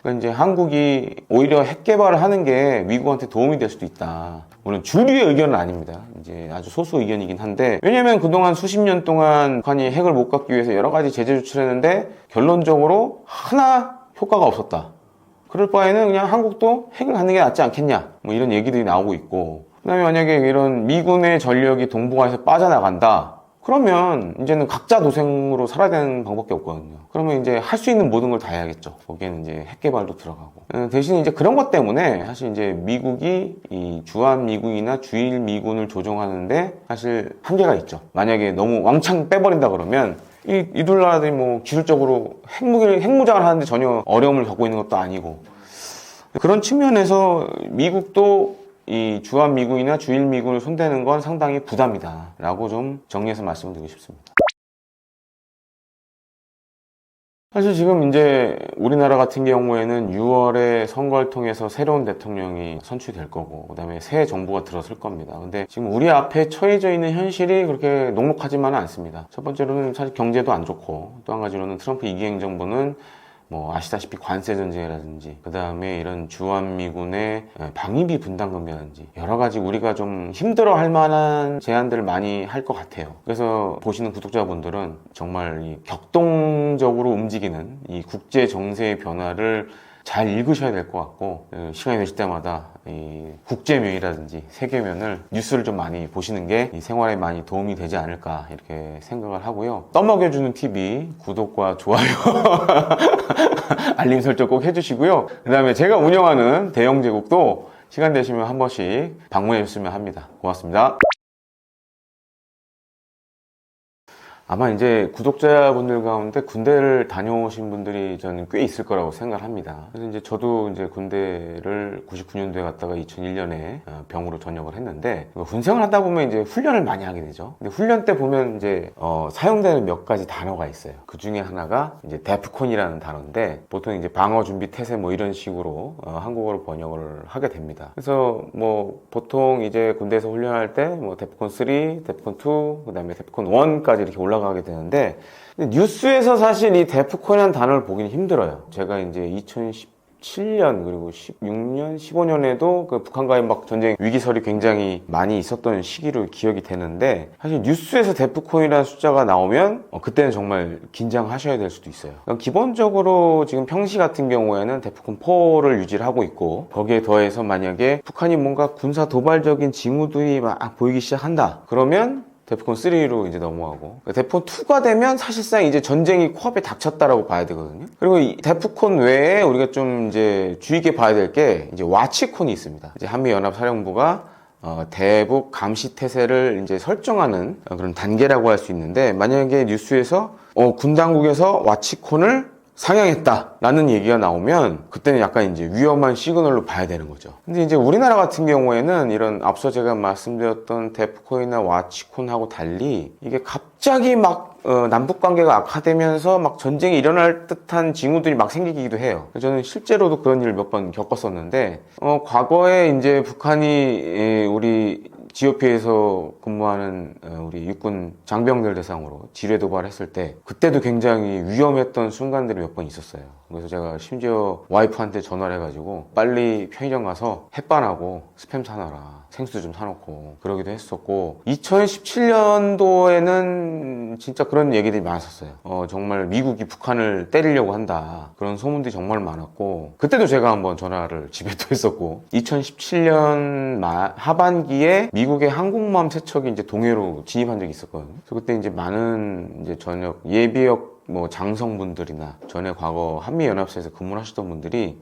그러니까 이제 한국이 오히려 핵 개발을 하는 게 미국한테 도움이 될 수도 있다. 물론 주류의 의견은 아닙니다. 이제 아주 소수 의견이긴 한데, 왜냐면 그동안 수십 년 동안 북한이 핵을 못 갖기 위해서 여러 가지 제재 조치를 했는데 결론적으로 하나 효과가 없었다. 그럴 바에는 그냥 한국도 핵을 갖는 게 낫지 않겠냐, 뭐 이런 얘기들이 나오고 있고, 그 다음에 만약에 이런 미군의 전력이 동북아에서 빠져나간다 그러면 이제는 각자 도생으로 살아야 되는 방법밖에 없거든요. 그러면 이제 할 수 있는 모든 걸 다 해야겠죠. 거기에는 이제 핵 개발도 들어가고. 대신 이제 그런 것 때문에 사실 이제 미국이 이 주한 미군이나 주일 미군을 조정하는데 사실 한계가 있죠. 만약에 너무 왕창 빼버린다 그러면 이 둘 나라들이 뭐 기술적으로 핵무장을 하는데 전혀 어려움을 겪고 있는 것도 아니고, 그런 측면에서 미국도 이 주한미군이나 주일미군을 손대는 건 상당히 부담이다 라고 좀 정리해서 말씀드리고 싶습니다. 사실 지금 이제 우리나라 같은 경우에는 6월에 선거를 통해서 새로운 대통령이 선출될 거고, 그다음에 새 정부가 들어설 겁니다. 근데 지금 우리 앞에 처해져 있는 현실이 그렇게 녹록하지만은 않습니다. 첫 번째로는 사실 경제도 안 좋고, 또 한 가지로는 트럼프 2기 행정부는 뭐 아시다시피 관세 전쟁이라든지, 그 다음에 이런 주한미군의 방위비 분담금이라든지 여러 가지 우리가 좀 힘들어할 만한 제안들을 많이 할 것 같아요. 그래서 보시는 구독자분들은 정말 이 격동적으로 움직이는 이 국제 정세의 변화를 잘 읽으셔야 될 것 같고, 시간이 되실 때마다 이 국제면이라든지 세계면을 뉴스를 좀 많이 보시는 게 이 생활에 많이 도움이 되지 않을까 이렇게 생각을 하고요. 떠먹여주는 TV 구독과 좋아요 알림 설정 꼭 해주시고요. 그 다음에 제가 운영하는 대형 제국도 시간 되시면 한 번씩 방문해 주시면 합니다. 고맙습니다. 아마 이제 구독자분들 가운데 군대를 다녀오신 분들이 저는 꽤 있을 거라고 생각을 합니다. 그래서 이제 저도 이제 군대를 99년도에 갔다가 2001년에 병으로 전역을 했는데, 군생활 하다 보면 이제 훈련을 많이 하게 되죠. 근데 훈련 때 보면 이제 사용되는 몇 가지 단어가 있어요. 그 중에 하나가 이제 데프콘이라는 단어인데, 보통 이제 방어 준비 태세 뭐 이런 식으로 한국어로 번역을 하게 됩니다. 그래서 뭐 보통 이제 군대에서 훈련할 때 뭐 데프콘 3, 데프콘 2, 그다음에 데프콘 1까지 이렇게 올라가게 되는데, 뉴스에서 사실 이 데프콘이라는 단어를 보기는 힘들어요. 제가 이제 2017년 그리고 16년, 15년에도 그 북한과의 막 전쟁 위기설이 굉장히 많이 있었던 시기로 기억이 되는데, 사실 뉴스에서 데프콘이라는 숫자가 나오면 그때는 정말 긴장하셔야 될 수도 있어요. 기본적으로 지금 평시 같은 경우에는 데프콘 4를 유지를 하고 있고, 거기에 더해서 만약에 북한이 뭔가 군사 도발적인 징후들이 막 보이기 시작한다 그러면 데프콘 3로 이제 넘어가고, 데프콘 2가 되면 사실상 이제 전쟁이 코앞에 닥쳤다라고 봐야 되거든요. 그리고 이 데프콘 외에 우리가 좀 이제 주의 깊게 봐야 될 게 이제 와치콘이 있습니다. 이제 한미연합사령부가 대북 감시 태세를 이제 설정하는 그런 단계라고 할 수 있는데, 만약에 뉴스에서 군 당국에서 와치콘을 상향했다라는 얘기가 나오면 그때는 약간 이제 위험한 시그널로 봐야 되는 거죠. 근데 이제 우리나라 같은 경우에는 이런 앞서 제가 말씀드렸던 데프콘이나 와치콘하고 달리 이게 갑자기 막 남북 관계가 악화되면서 막 전쟁이 일어날 듯한 징후들이 막 생기기도 해요. 저는 실제로도 그런 일을 몇 번 겪었었는데, 과거에 이제 북한이 우리 GOP에서 근무하는 우리 육군 장병들 대상으로 지뢰 도발했을 때, 그때도 굉장히 위험했던 순간들이 몇 번 있었어요. 그래서 제가 심지어 와이프한테 전화를 해가지고 빨리 편의점 가서 햇반하고 스팸 사놔라, 생수 좀 사놓고, 그러기도 했었고, 2017년도에는 진짜 그런 얘기들이 많았었어요. 정말 미국이 북한을 때리려고 한다, 그런 소문들이 정말 많았고, 그때도 제가 한번 전화를 집에 또 했었고, 2017년 하반기에 미국의 항공모함 세척이 이제 동해로 진입한 적이 있었거든요. 그래서 그때 이제 많은 이제 전역 예비역 뭐 장성분들이나 전에 과거 한미연합사에서 근무를 하셨던 분들이,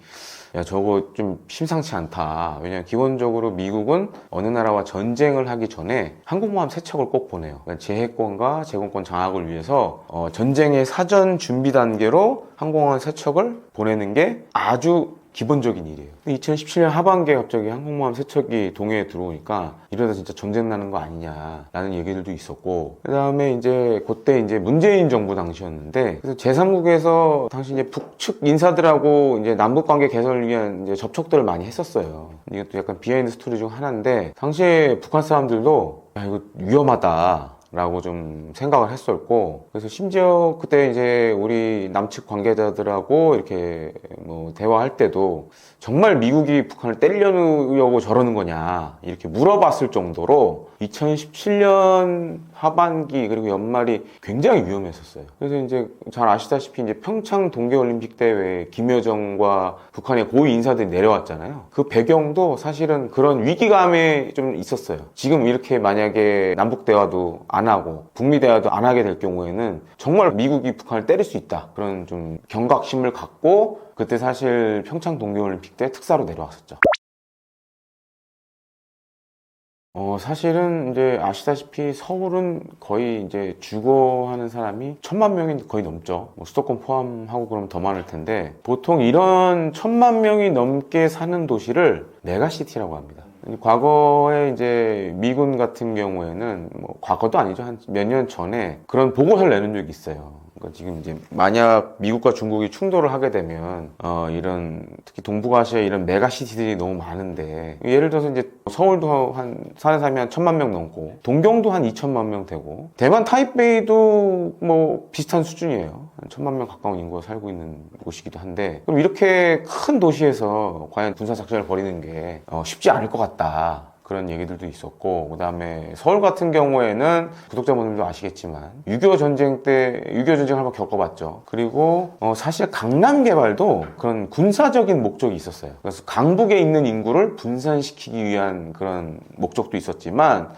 야, 저거 좀 심상치 않다. 왜냐면 기본적으로 미국은 어느 나라와 전쟁을 하기 전에 항공모함 세척을 꼭 보내요. 그러니까 제해권과 제공권 장악을 위해서 전쟁의 사전 준비 단계로 항공모함 세척을 보내는 게 아주 기본적인 일이에요. 2017년 하반기에 갑자기 항공모함 세척이 동해에 들어오니까 이러다 진짜 전쟁 나는 거 아니냐라는 얘기들도 있었고, 그 다음에 이제 그때 이제 문재인 정부 당시였는데, 그래서 제3국에서 당시 이제 북측 인사들하고 이제 남북 관계 개선을 위한 이제 접촉들을 많이 했었어요. 이것도 약간 비하인드 스토리 중 하나인데, 당시에 북한 사람들도 야, 이거 위험하다 라고 좀 생각을 했었고, 그래서 심지어 그때 이제 우리 남측 관계자들하고 이렇게 뭐 대화할 때도 정말 미국이 북한을 때리려고 저러는 거냐 이렇게 물어봤을 정도로 2017년 하반기 그리고 연말이 굉장히 위험했었어요. 그래서 이제 잘 아시다시피 이제 평창 동계올림픽 대회에 김여정과 북한의 고위 인사들이 내려왔잖아요. 그 배경도 사실은 그런 위기감에 좀 있었어요. 지금 이렇게 만약에 남북 대화도 안 하고 북미 대화도 안 하게 될 경우에는 정말 미국이 북한을 때릴 수 있다, 그런 좀 경각심을 갖고 그때 사실 평창 동계올림픽 때 특사로 내려왔었죠. 사실은 이제 아시다시피 서울은 거의 이제 주거하는 사람이 1000만 명이 거의 넘죠. 뭐 수도권 포함하고 그러면 더 많을 텐데, 보통 이런 1000만 명이 넘게 사는 도시를 메가시티라고 합니다. 과거에 이제 미군 같은 경우에는 뭐 과거도 아니죠. 한 몇 년 전에 그런 보고서를 내는 적이 있어요. 그러니까 지금 이제 만약 미국과 중국이 충돌을 하게 되면 이런 특히 동북아시아 이런 메가시티들이 너무 많은데 예를 들어서 이제 서울도 한 사는 사람이 한 1,000만 명 넘고 동경도 한 2천만 명 되고 대만 타이베이도 뭐 비슷한 수준이에요. 한 1,000만 명 가까운 인구가 살고 있는 곳이기도 한데 그럼 이렇게 큰 도시에서 과연 군사작전을 벌이는 게 쉽지 않을 것 같다. 그런 얘기들도 있었고 그 다음에 서울 같은 경우에는 구독자분들도 아시겠지만 6.25 전쟁 때 6.25 전쟁을 한번 겪어봤죠. 그리고 사실 강남 개발도 그런 군사적인 목적이 있었어요. 그래서 강북에 있는 인구를 분산시키기 위한 그런 목적도 있었지만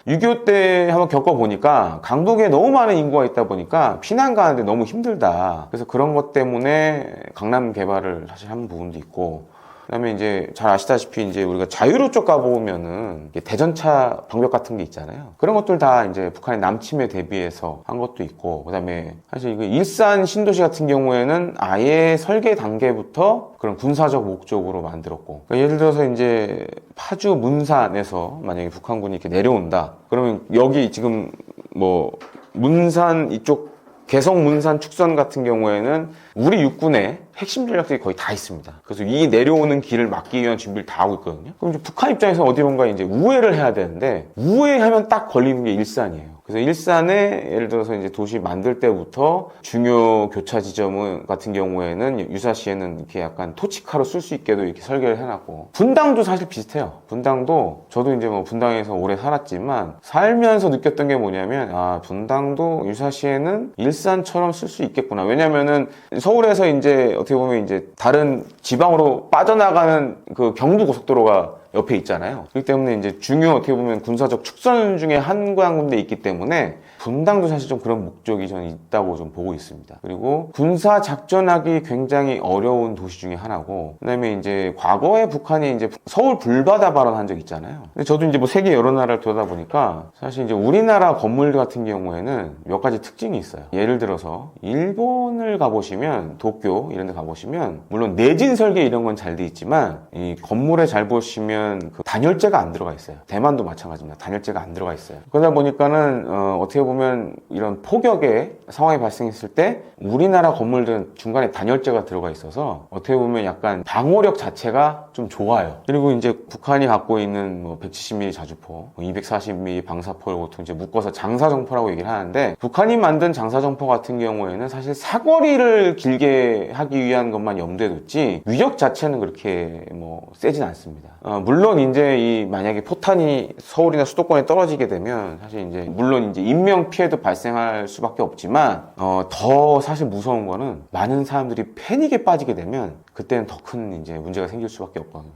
6.25 때 한번 겪어보니까 강북에 너무 많은 인구가 있다 보니까 피난 가는데 너무 힘들다. 그래서 그런 것 때문에 강남 개발을 사실 한 부분도 있고 그다음에 이제 잘 아시다시피 이제 우리가 자유로 쪽 가보면은 대전차 방벽 같은 게 있잖아요. 그런 것들 다 이제 북한의 남침에 대비해서 한 것도 있고, 그다음에 사실 이거 일산 신도시 같은 경우에는 아예 설계 단계부터 그런 군사적 목적으로 만들었고, 그러니까 예를 들어서 이제 파주 문산에서 만약에 북한군이 이렇게 내려온다. 그러면 여기 지금 뭐 문산 이쪽 개성 문산 축선 같은 경우에는 우리 육군의 핵심 전략들이 거의 다 있습니다. 그래서 이 내려오는 길을 막기 위한 준비를 다 하고 있거든요. 그럼 이제 북한 입장에서 어디론가 이제 우회를 해야 되는데 우회하면 딱 걸리는 게 일산이에요. 그래서 일산에 예를 들어서 이제 도시 만들 때부터 중요 교차 지점 같은 경우에는 유사시에는 이렇게 약간 토치카로 쓸 수 있게도 이렇게 설계를 해놨고 분당도 사실 비슷해요. 분당도 저도 이제 뭐 분당에서 오래 살았지만 살면서 느꼈던 게 뭐냐면 분당도 유사시에는 일산처럼 쓸 수 있겠구나. 왜냐면은 서울에서 이제 어떻게 보면 이제 다른 지방으로 빠져나가는 그 경부 고속도로가 옆에 있잖아요. 그렇기 때문에 이제 중요 어떻게 보면 군사적 축선 중에 한 군데 있기 때문에 분당도 사실 좀 그런 목적이 저는 있다고 좀 보고 있습니다. 그리고 군사 작전하기 굉장히 어려운 도시 중에 하나고, 그다음에 이제 과거에 북한이 이제 서울 불바다 발언한 적 있잖아요. 근데 저도 이제 뭐 세계 여러 나라를 돌아다 보니까 사실 이제 우리나라 건물 같은 경우에는 몇 가지 특징이 있어요. 예를 들어서 일본을 가보시면 도쿄 이런 데 가보시면 물론 내진 설계 이런 건 잘 돼 있지만 이 건물에 잘 보시면 그 단열재가 안 들어가 있어요. 대만도 마찬가지입니다. 단열재가 안 들어가 있어요. 그러다 보니까는 어떻게 보면 이런 폭격의 상황이 발생했을 때 우리나라 건물들은 중간에 단열재가 들어가 있어서 어떻게 보면 약간 방호력 자체가 좀 좋아요. 그리고 이제 북한이 갖고 있는 뭐 170mm 자주포, 240mm 방사포를 보통 이제 묶어서 장사정포라고 얘기를 하는데 북한이 만든 장사정포 같은 경우에는 사실 사거리를 길게 하기 위한 것만 염두에 뒀지 위력 자체는 그렇게 뭐 세진 않습니다. 물론 이제 이 만약에 포탄이 서울이나 수도권에 떨어지게 되면 사실 이제 물론 이제 인명 피해도 발생할 수밖에 없지만 더 사실 무서운 거는 많은 사람들이 패닉에 빠지게 되면 그때는 더 큰 이제 문제가 생길 수밖에 없거든요.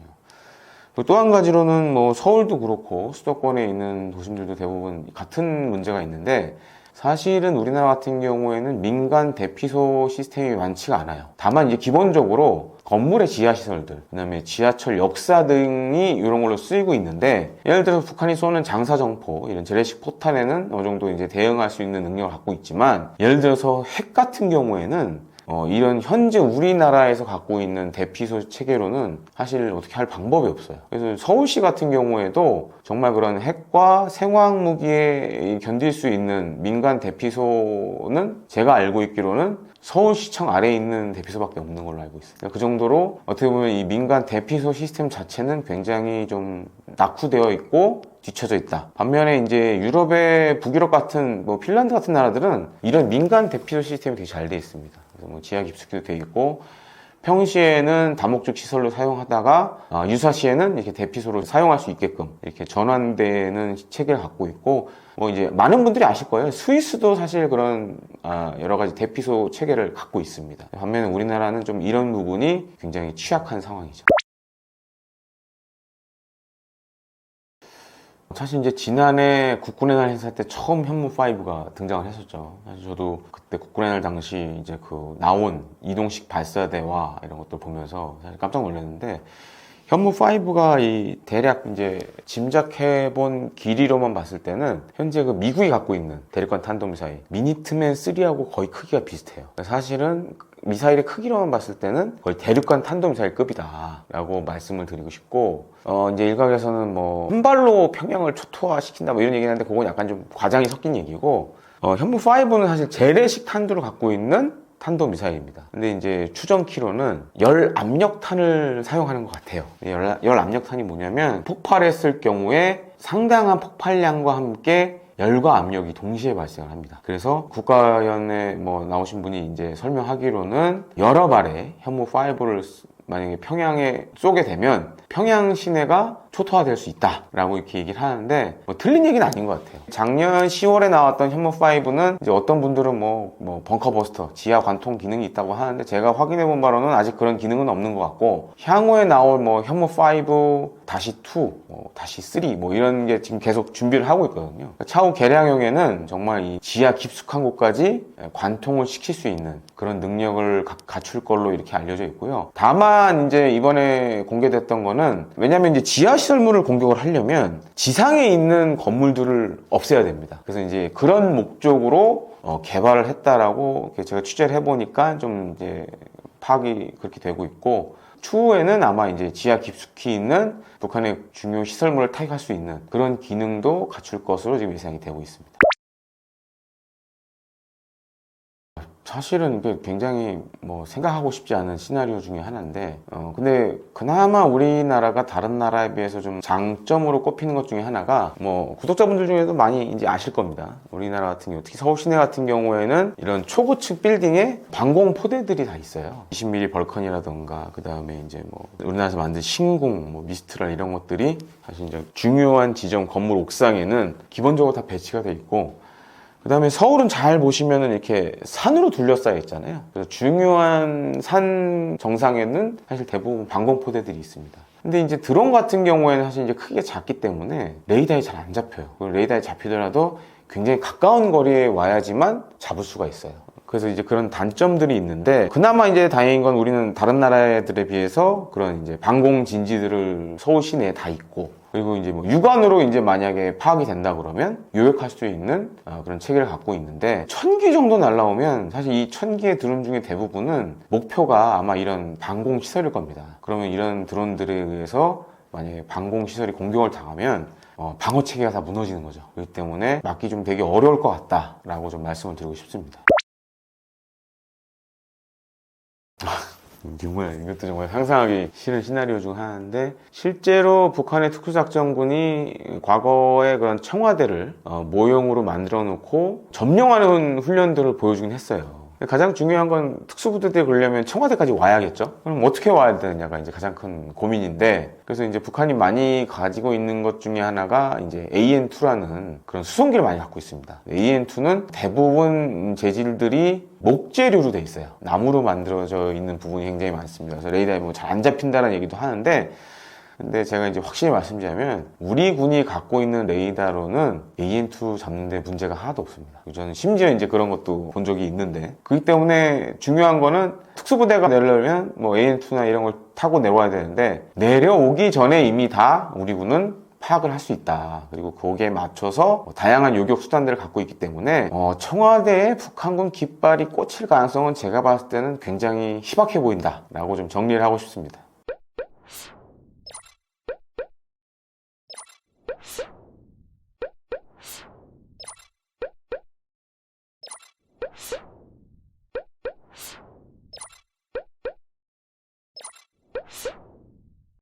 또 한 가지로는 뭐 서울도 그렇고 수도권에 있는 도심들도 대부분 같은 문제가 있는데 사실은 우리나라 같은 경우에는 민간 대피소 시스템이 많지가 않아요. 다만 이제 기본적으로 건물의 지하시설들, 그 다음에 지하철 역사 등이 이런 걸로 쓰이고 있는데 예를 들어서 북한이 쏘는 장사정포, 이런 재래식 포탄에는 어느 정도 이제 대응할 수 있는 능력을 갖고 있지만 예를 들어서 핵 같은 경우에는 이런 현재 우리나라에서 갖고 있는 대피소 체계로는 사실 어떻게 할 방법이 없어요. 그래서 서울시 같은 경우에도 정말 그런 핵과 생화학무기에 견딜 수 있는 민간 대피소는 제가 알고 있기로는 서울시청 아래에 있는 대피소밖에 없는 걸로 알고 있어요. 그 정도로 어떻게 보면 이 민간 대피소 시스템 자체는 굉장히 좀 낙후되어 있고 뒤쳐져 있다. 반면에 이제 유럽의 북유럽 같은 뭐 핀란드 같은 나라들은 이런 민간 대피소 시스템이 되게 잘 돼 있습니다. 그래서 뭐 지하 깊숙이도 돼 있고 평시에는 다목적 시설로 사용하다가 유사시에는 이렇게 대피소로 사용할 수 있게끔 이렇게 전환되는 체계를 갖고 있고 뭐 이제 많은 분들이 아실 거예요. 스위스도 사실 그런 여러 가지 대피소 체계를 갖고 있습니다. 반면에 우리나라는 좀 이런 부분이 굉장히 취약한 상황이죠. 사실 이제 지난해 국군의 날 행사 때 처음 현무5가 등장을 했었죠. 사실 저도 그때 국군의 날 당시 이제 그 나온 이동식 발사대와 이런 것들 보면서 사실 깜짝 놀랐는데 현무5가 이 대략 이제 짐작해본 길이로만 봤을 때는 현재 그 미국이 갖고 있는 대륙간 탄도미사일 미니트맨 3하고 거의 크기가 비슷해요. 사실은 미사일의 크기로만 봤을 때는 거의 대륙간 탄도미사일급이다 라고 말씀을 드리고 싶고 이제 일각에서는 뭐 한 발로 평양을 초토화시킨다 뭐 이런 얘기는 하는데 그건 약간 좀 과장이 섞인 얘기고 현무5는 사실 재래식 탄두를 갖고 있는 탄도미사일입니다. 근데 이제 추정키로는 열압력탄을 사용하는 것 같아요. 열압력탄이 뭐냐면 폭발했을 경우에 상당한 폭발량과 함께 열과 압력이 동시에 발생을 합니다. 그래서 국가연에 나오신 분이 이제 설명하기로는 여러 발의 현무5를 만약에 평양에 쏘게 되면 평양 시내가 초토화될 수 있다라고 이렇게 얘기를 하는데 틀린 얘기는 아닌 것 같아요. 작년 10월에 나왔던 현무5는 이제 어떤 분들은 벙커버스터, 지하 관통 기능이 있다고 하는데 제가 확인해 본 바로는 아직 그런 기능은 없는 것 같고 향후에 나올 현무5 -2, -3 이런 게 지금 계속 준비를 하고 있거든요. 차후 개량형에는 정말 이 지하 깊숙한 곳까지 관통을 시킬 수 있는 그런 능력을 갖출 걸로 이렇게 알려져 있고요. 다만 이제 이번에 공개됐던 거는 왜냐면 이제 지하 시설물을 공격을 하려면 지상에 있는 건물들을 없애야 됩니다. 그래서 이제 그런 목적으로 개발을 했다라고 제가 취재를 해보니까 좀 이제 파악이 그렇게 되고 있고 추후에는 아마 이제 지하 깊숙이 있는 북한의 중요 시설물을 타격할 수 있는 그런 기능도 갖출 것으로 지금 예상이 되고 있습니다. 사실은 이게 굉장히 생각하고 싶지 않은 시나리오 중에 하나인데 근데 그나마 우리나라가 다른 나라에 비해서 좀 장점으로 꼽히는 것 중에 하나가 구독자분들 중에도 많이 이제 아실 겁니다. 우리나라 같은 경우 특히 서울 시내 같은 경우에는 이런 초고층 빌딩에 방공 포대들이 다 있어요. 20mm 벌컨이라던가 그 다음에 이제 우리나라에서 만든 신궁, 미스트랄 이런 것들이 사실 이제 중요한 지점 건물 옥상에는 기본적으로 다 배치가 돼 있고 그 다음에 서울은 잘 보시면은 이렇게 산으로 둘러싸여 있잖아요. 그래서 중요한 산 정상에는 사실 대부분 방공포대들이 있습니다. 근데 이제 드론 같은 경우에는 사실 이제 크기가 작기 때문에 레이더에 잘 안 잡혀요. 레이더에 잡히더라도 굉장히 가까운 거리에 와야지만 잡을 수가 있어요. 그래서 이제 그런 단점들이 있는데 그나마 이제 다행인 건 우리는 다른 나라들에 비해서 그런 이제 방공 진지들을 서울 시내에 다 있고 그리고 이제 육안으로 이제 만약에 파악이 된다 그러면 요격할 수 있는 그런 체계를 갖고 있는데 1000기 정도 날라오면 사실 이 1000기의 드론 중에 대부분은 목표가 아마 이런 방공 시설일 겁니다. 그러면 이런 드론들에 의해서 만약에 방공 시설이 공격을 당하면 방어 체계가 다 무너지는 거죠. 그렇기 때문에 막기 좀 되게 어려울 것 같다라고 좀 말씀을 드리고 싶습니다. 이것도 정말 상상하기 싫은 시나리오 중 하나인데 실제로 북한의 특수작전군이 과거에 그런 청와대를 모형으로 만들어 놓고 점령하는 훈련들을 보여주긴 했어요. 가장 중요한 건 특수부대들이 그러려면 청와대까지 와야겠죠? 그럼 어떻게 와야 되느냐가 이제 가장 큰 고민인데 그래서 이제 북한이 많이 가지고 있는 것 중에 하나가 이제 AN2라는 그런 수송기를 많이 갖고 있습니다. AN2는 대부분 재질들이 목재류로 돼 있어요. 나무로 만들어져 있는 부분이 굉장히 많습니다. 그래서 레이더에 잘 안 잡힌다는 얘기도 하는데 근데 제가 이제 확실히 말씀드리자면 우리 군이 갖고 있는 레이더로는 AN2 잡는데 문제가 하나도 없습니다. 저는 심지어 이제 그런 것도 본 적이 있는데 그렇기 때문에 중요한 거는 특수부대가 내려오면 AN2나 이런 걸 타고 내려와야 되는데 내려오기 전에 이미 다 우리 군은 파악을 할 수 있다. 그리고 거기에 맞춰서 다양한 요격 수단들을 갖고 있기 때문에 청와대에 북한군 깃발이 꽂힐 가능성은 제가 봤을 때는 굉장히 희박해 보인다 라고 좀 정리를 하고 싶습니다.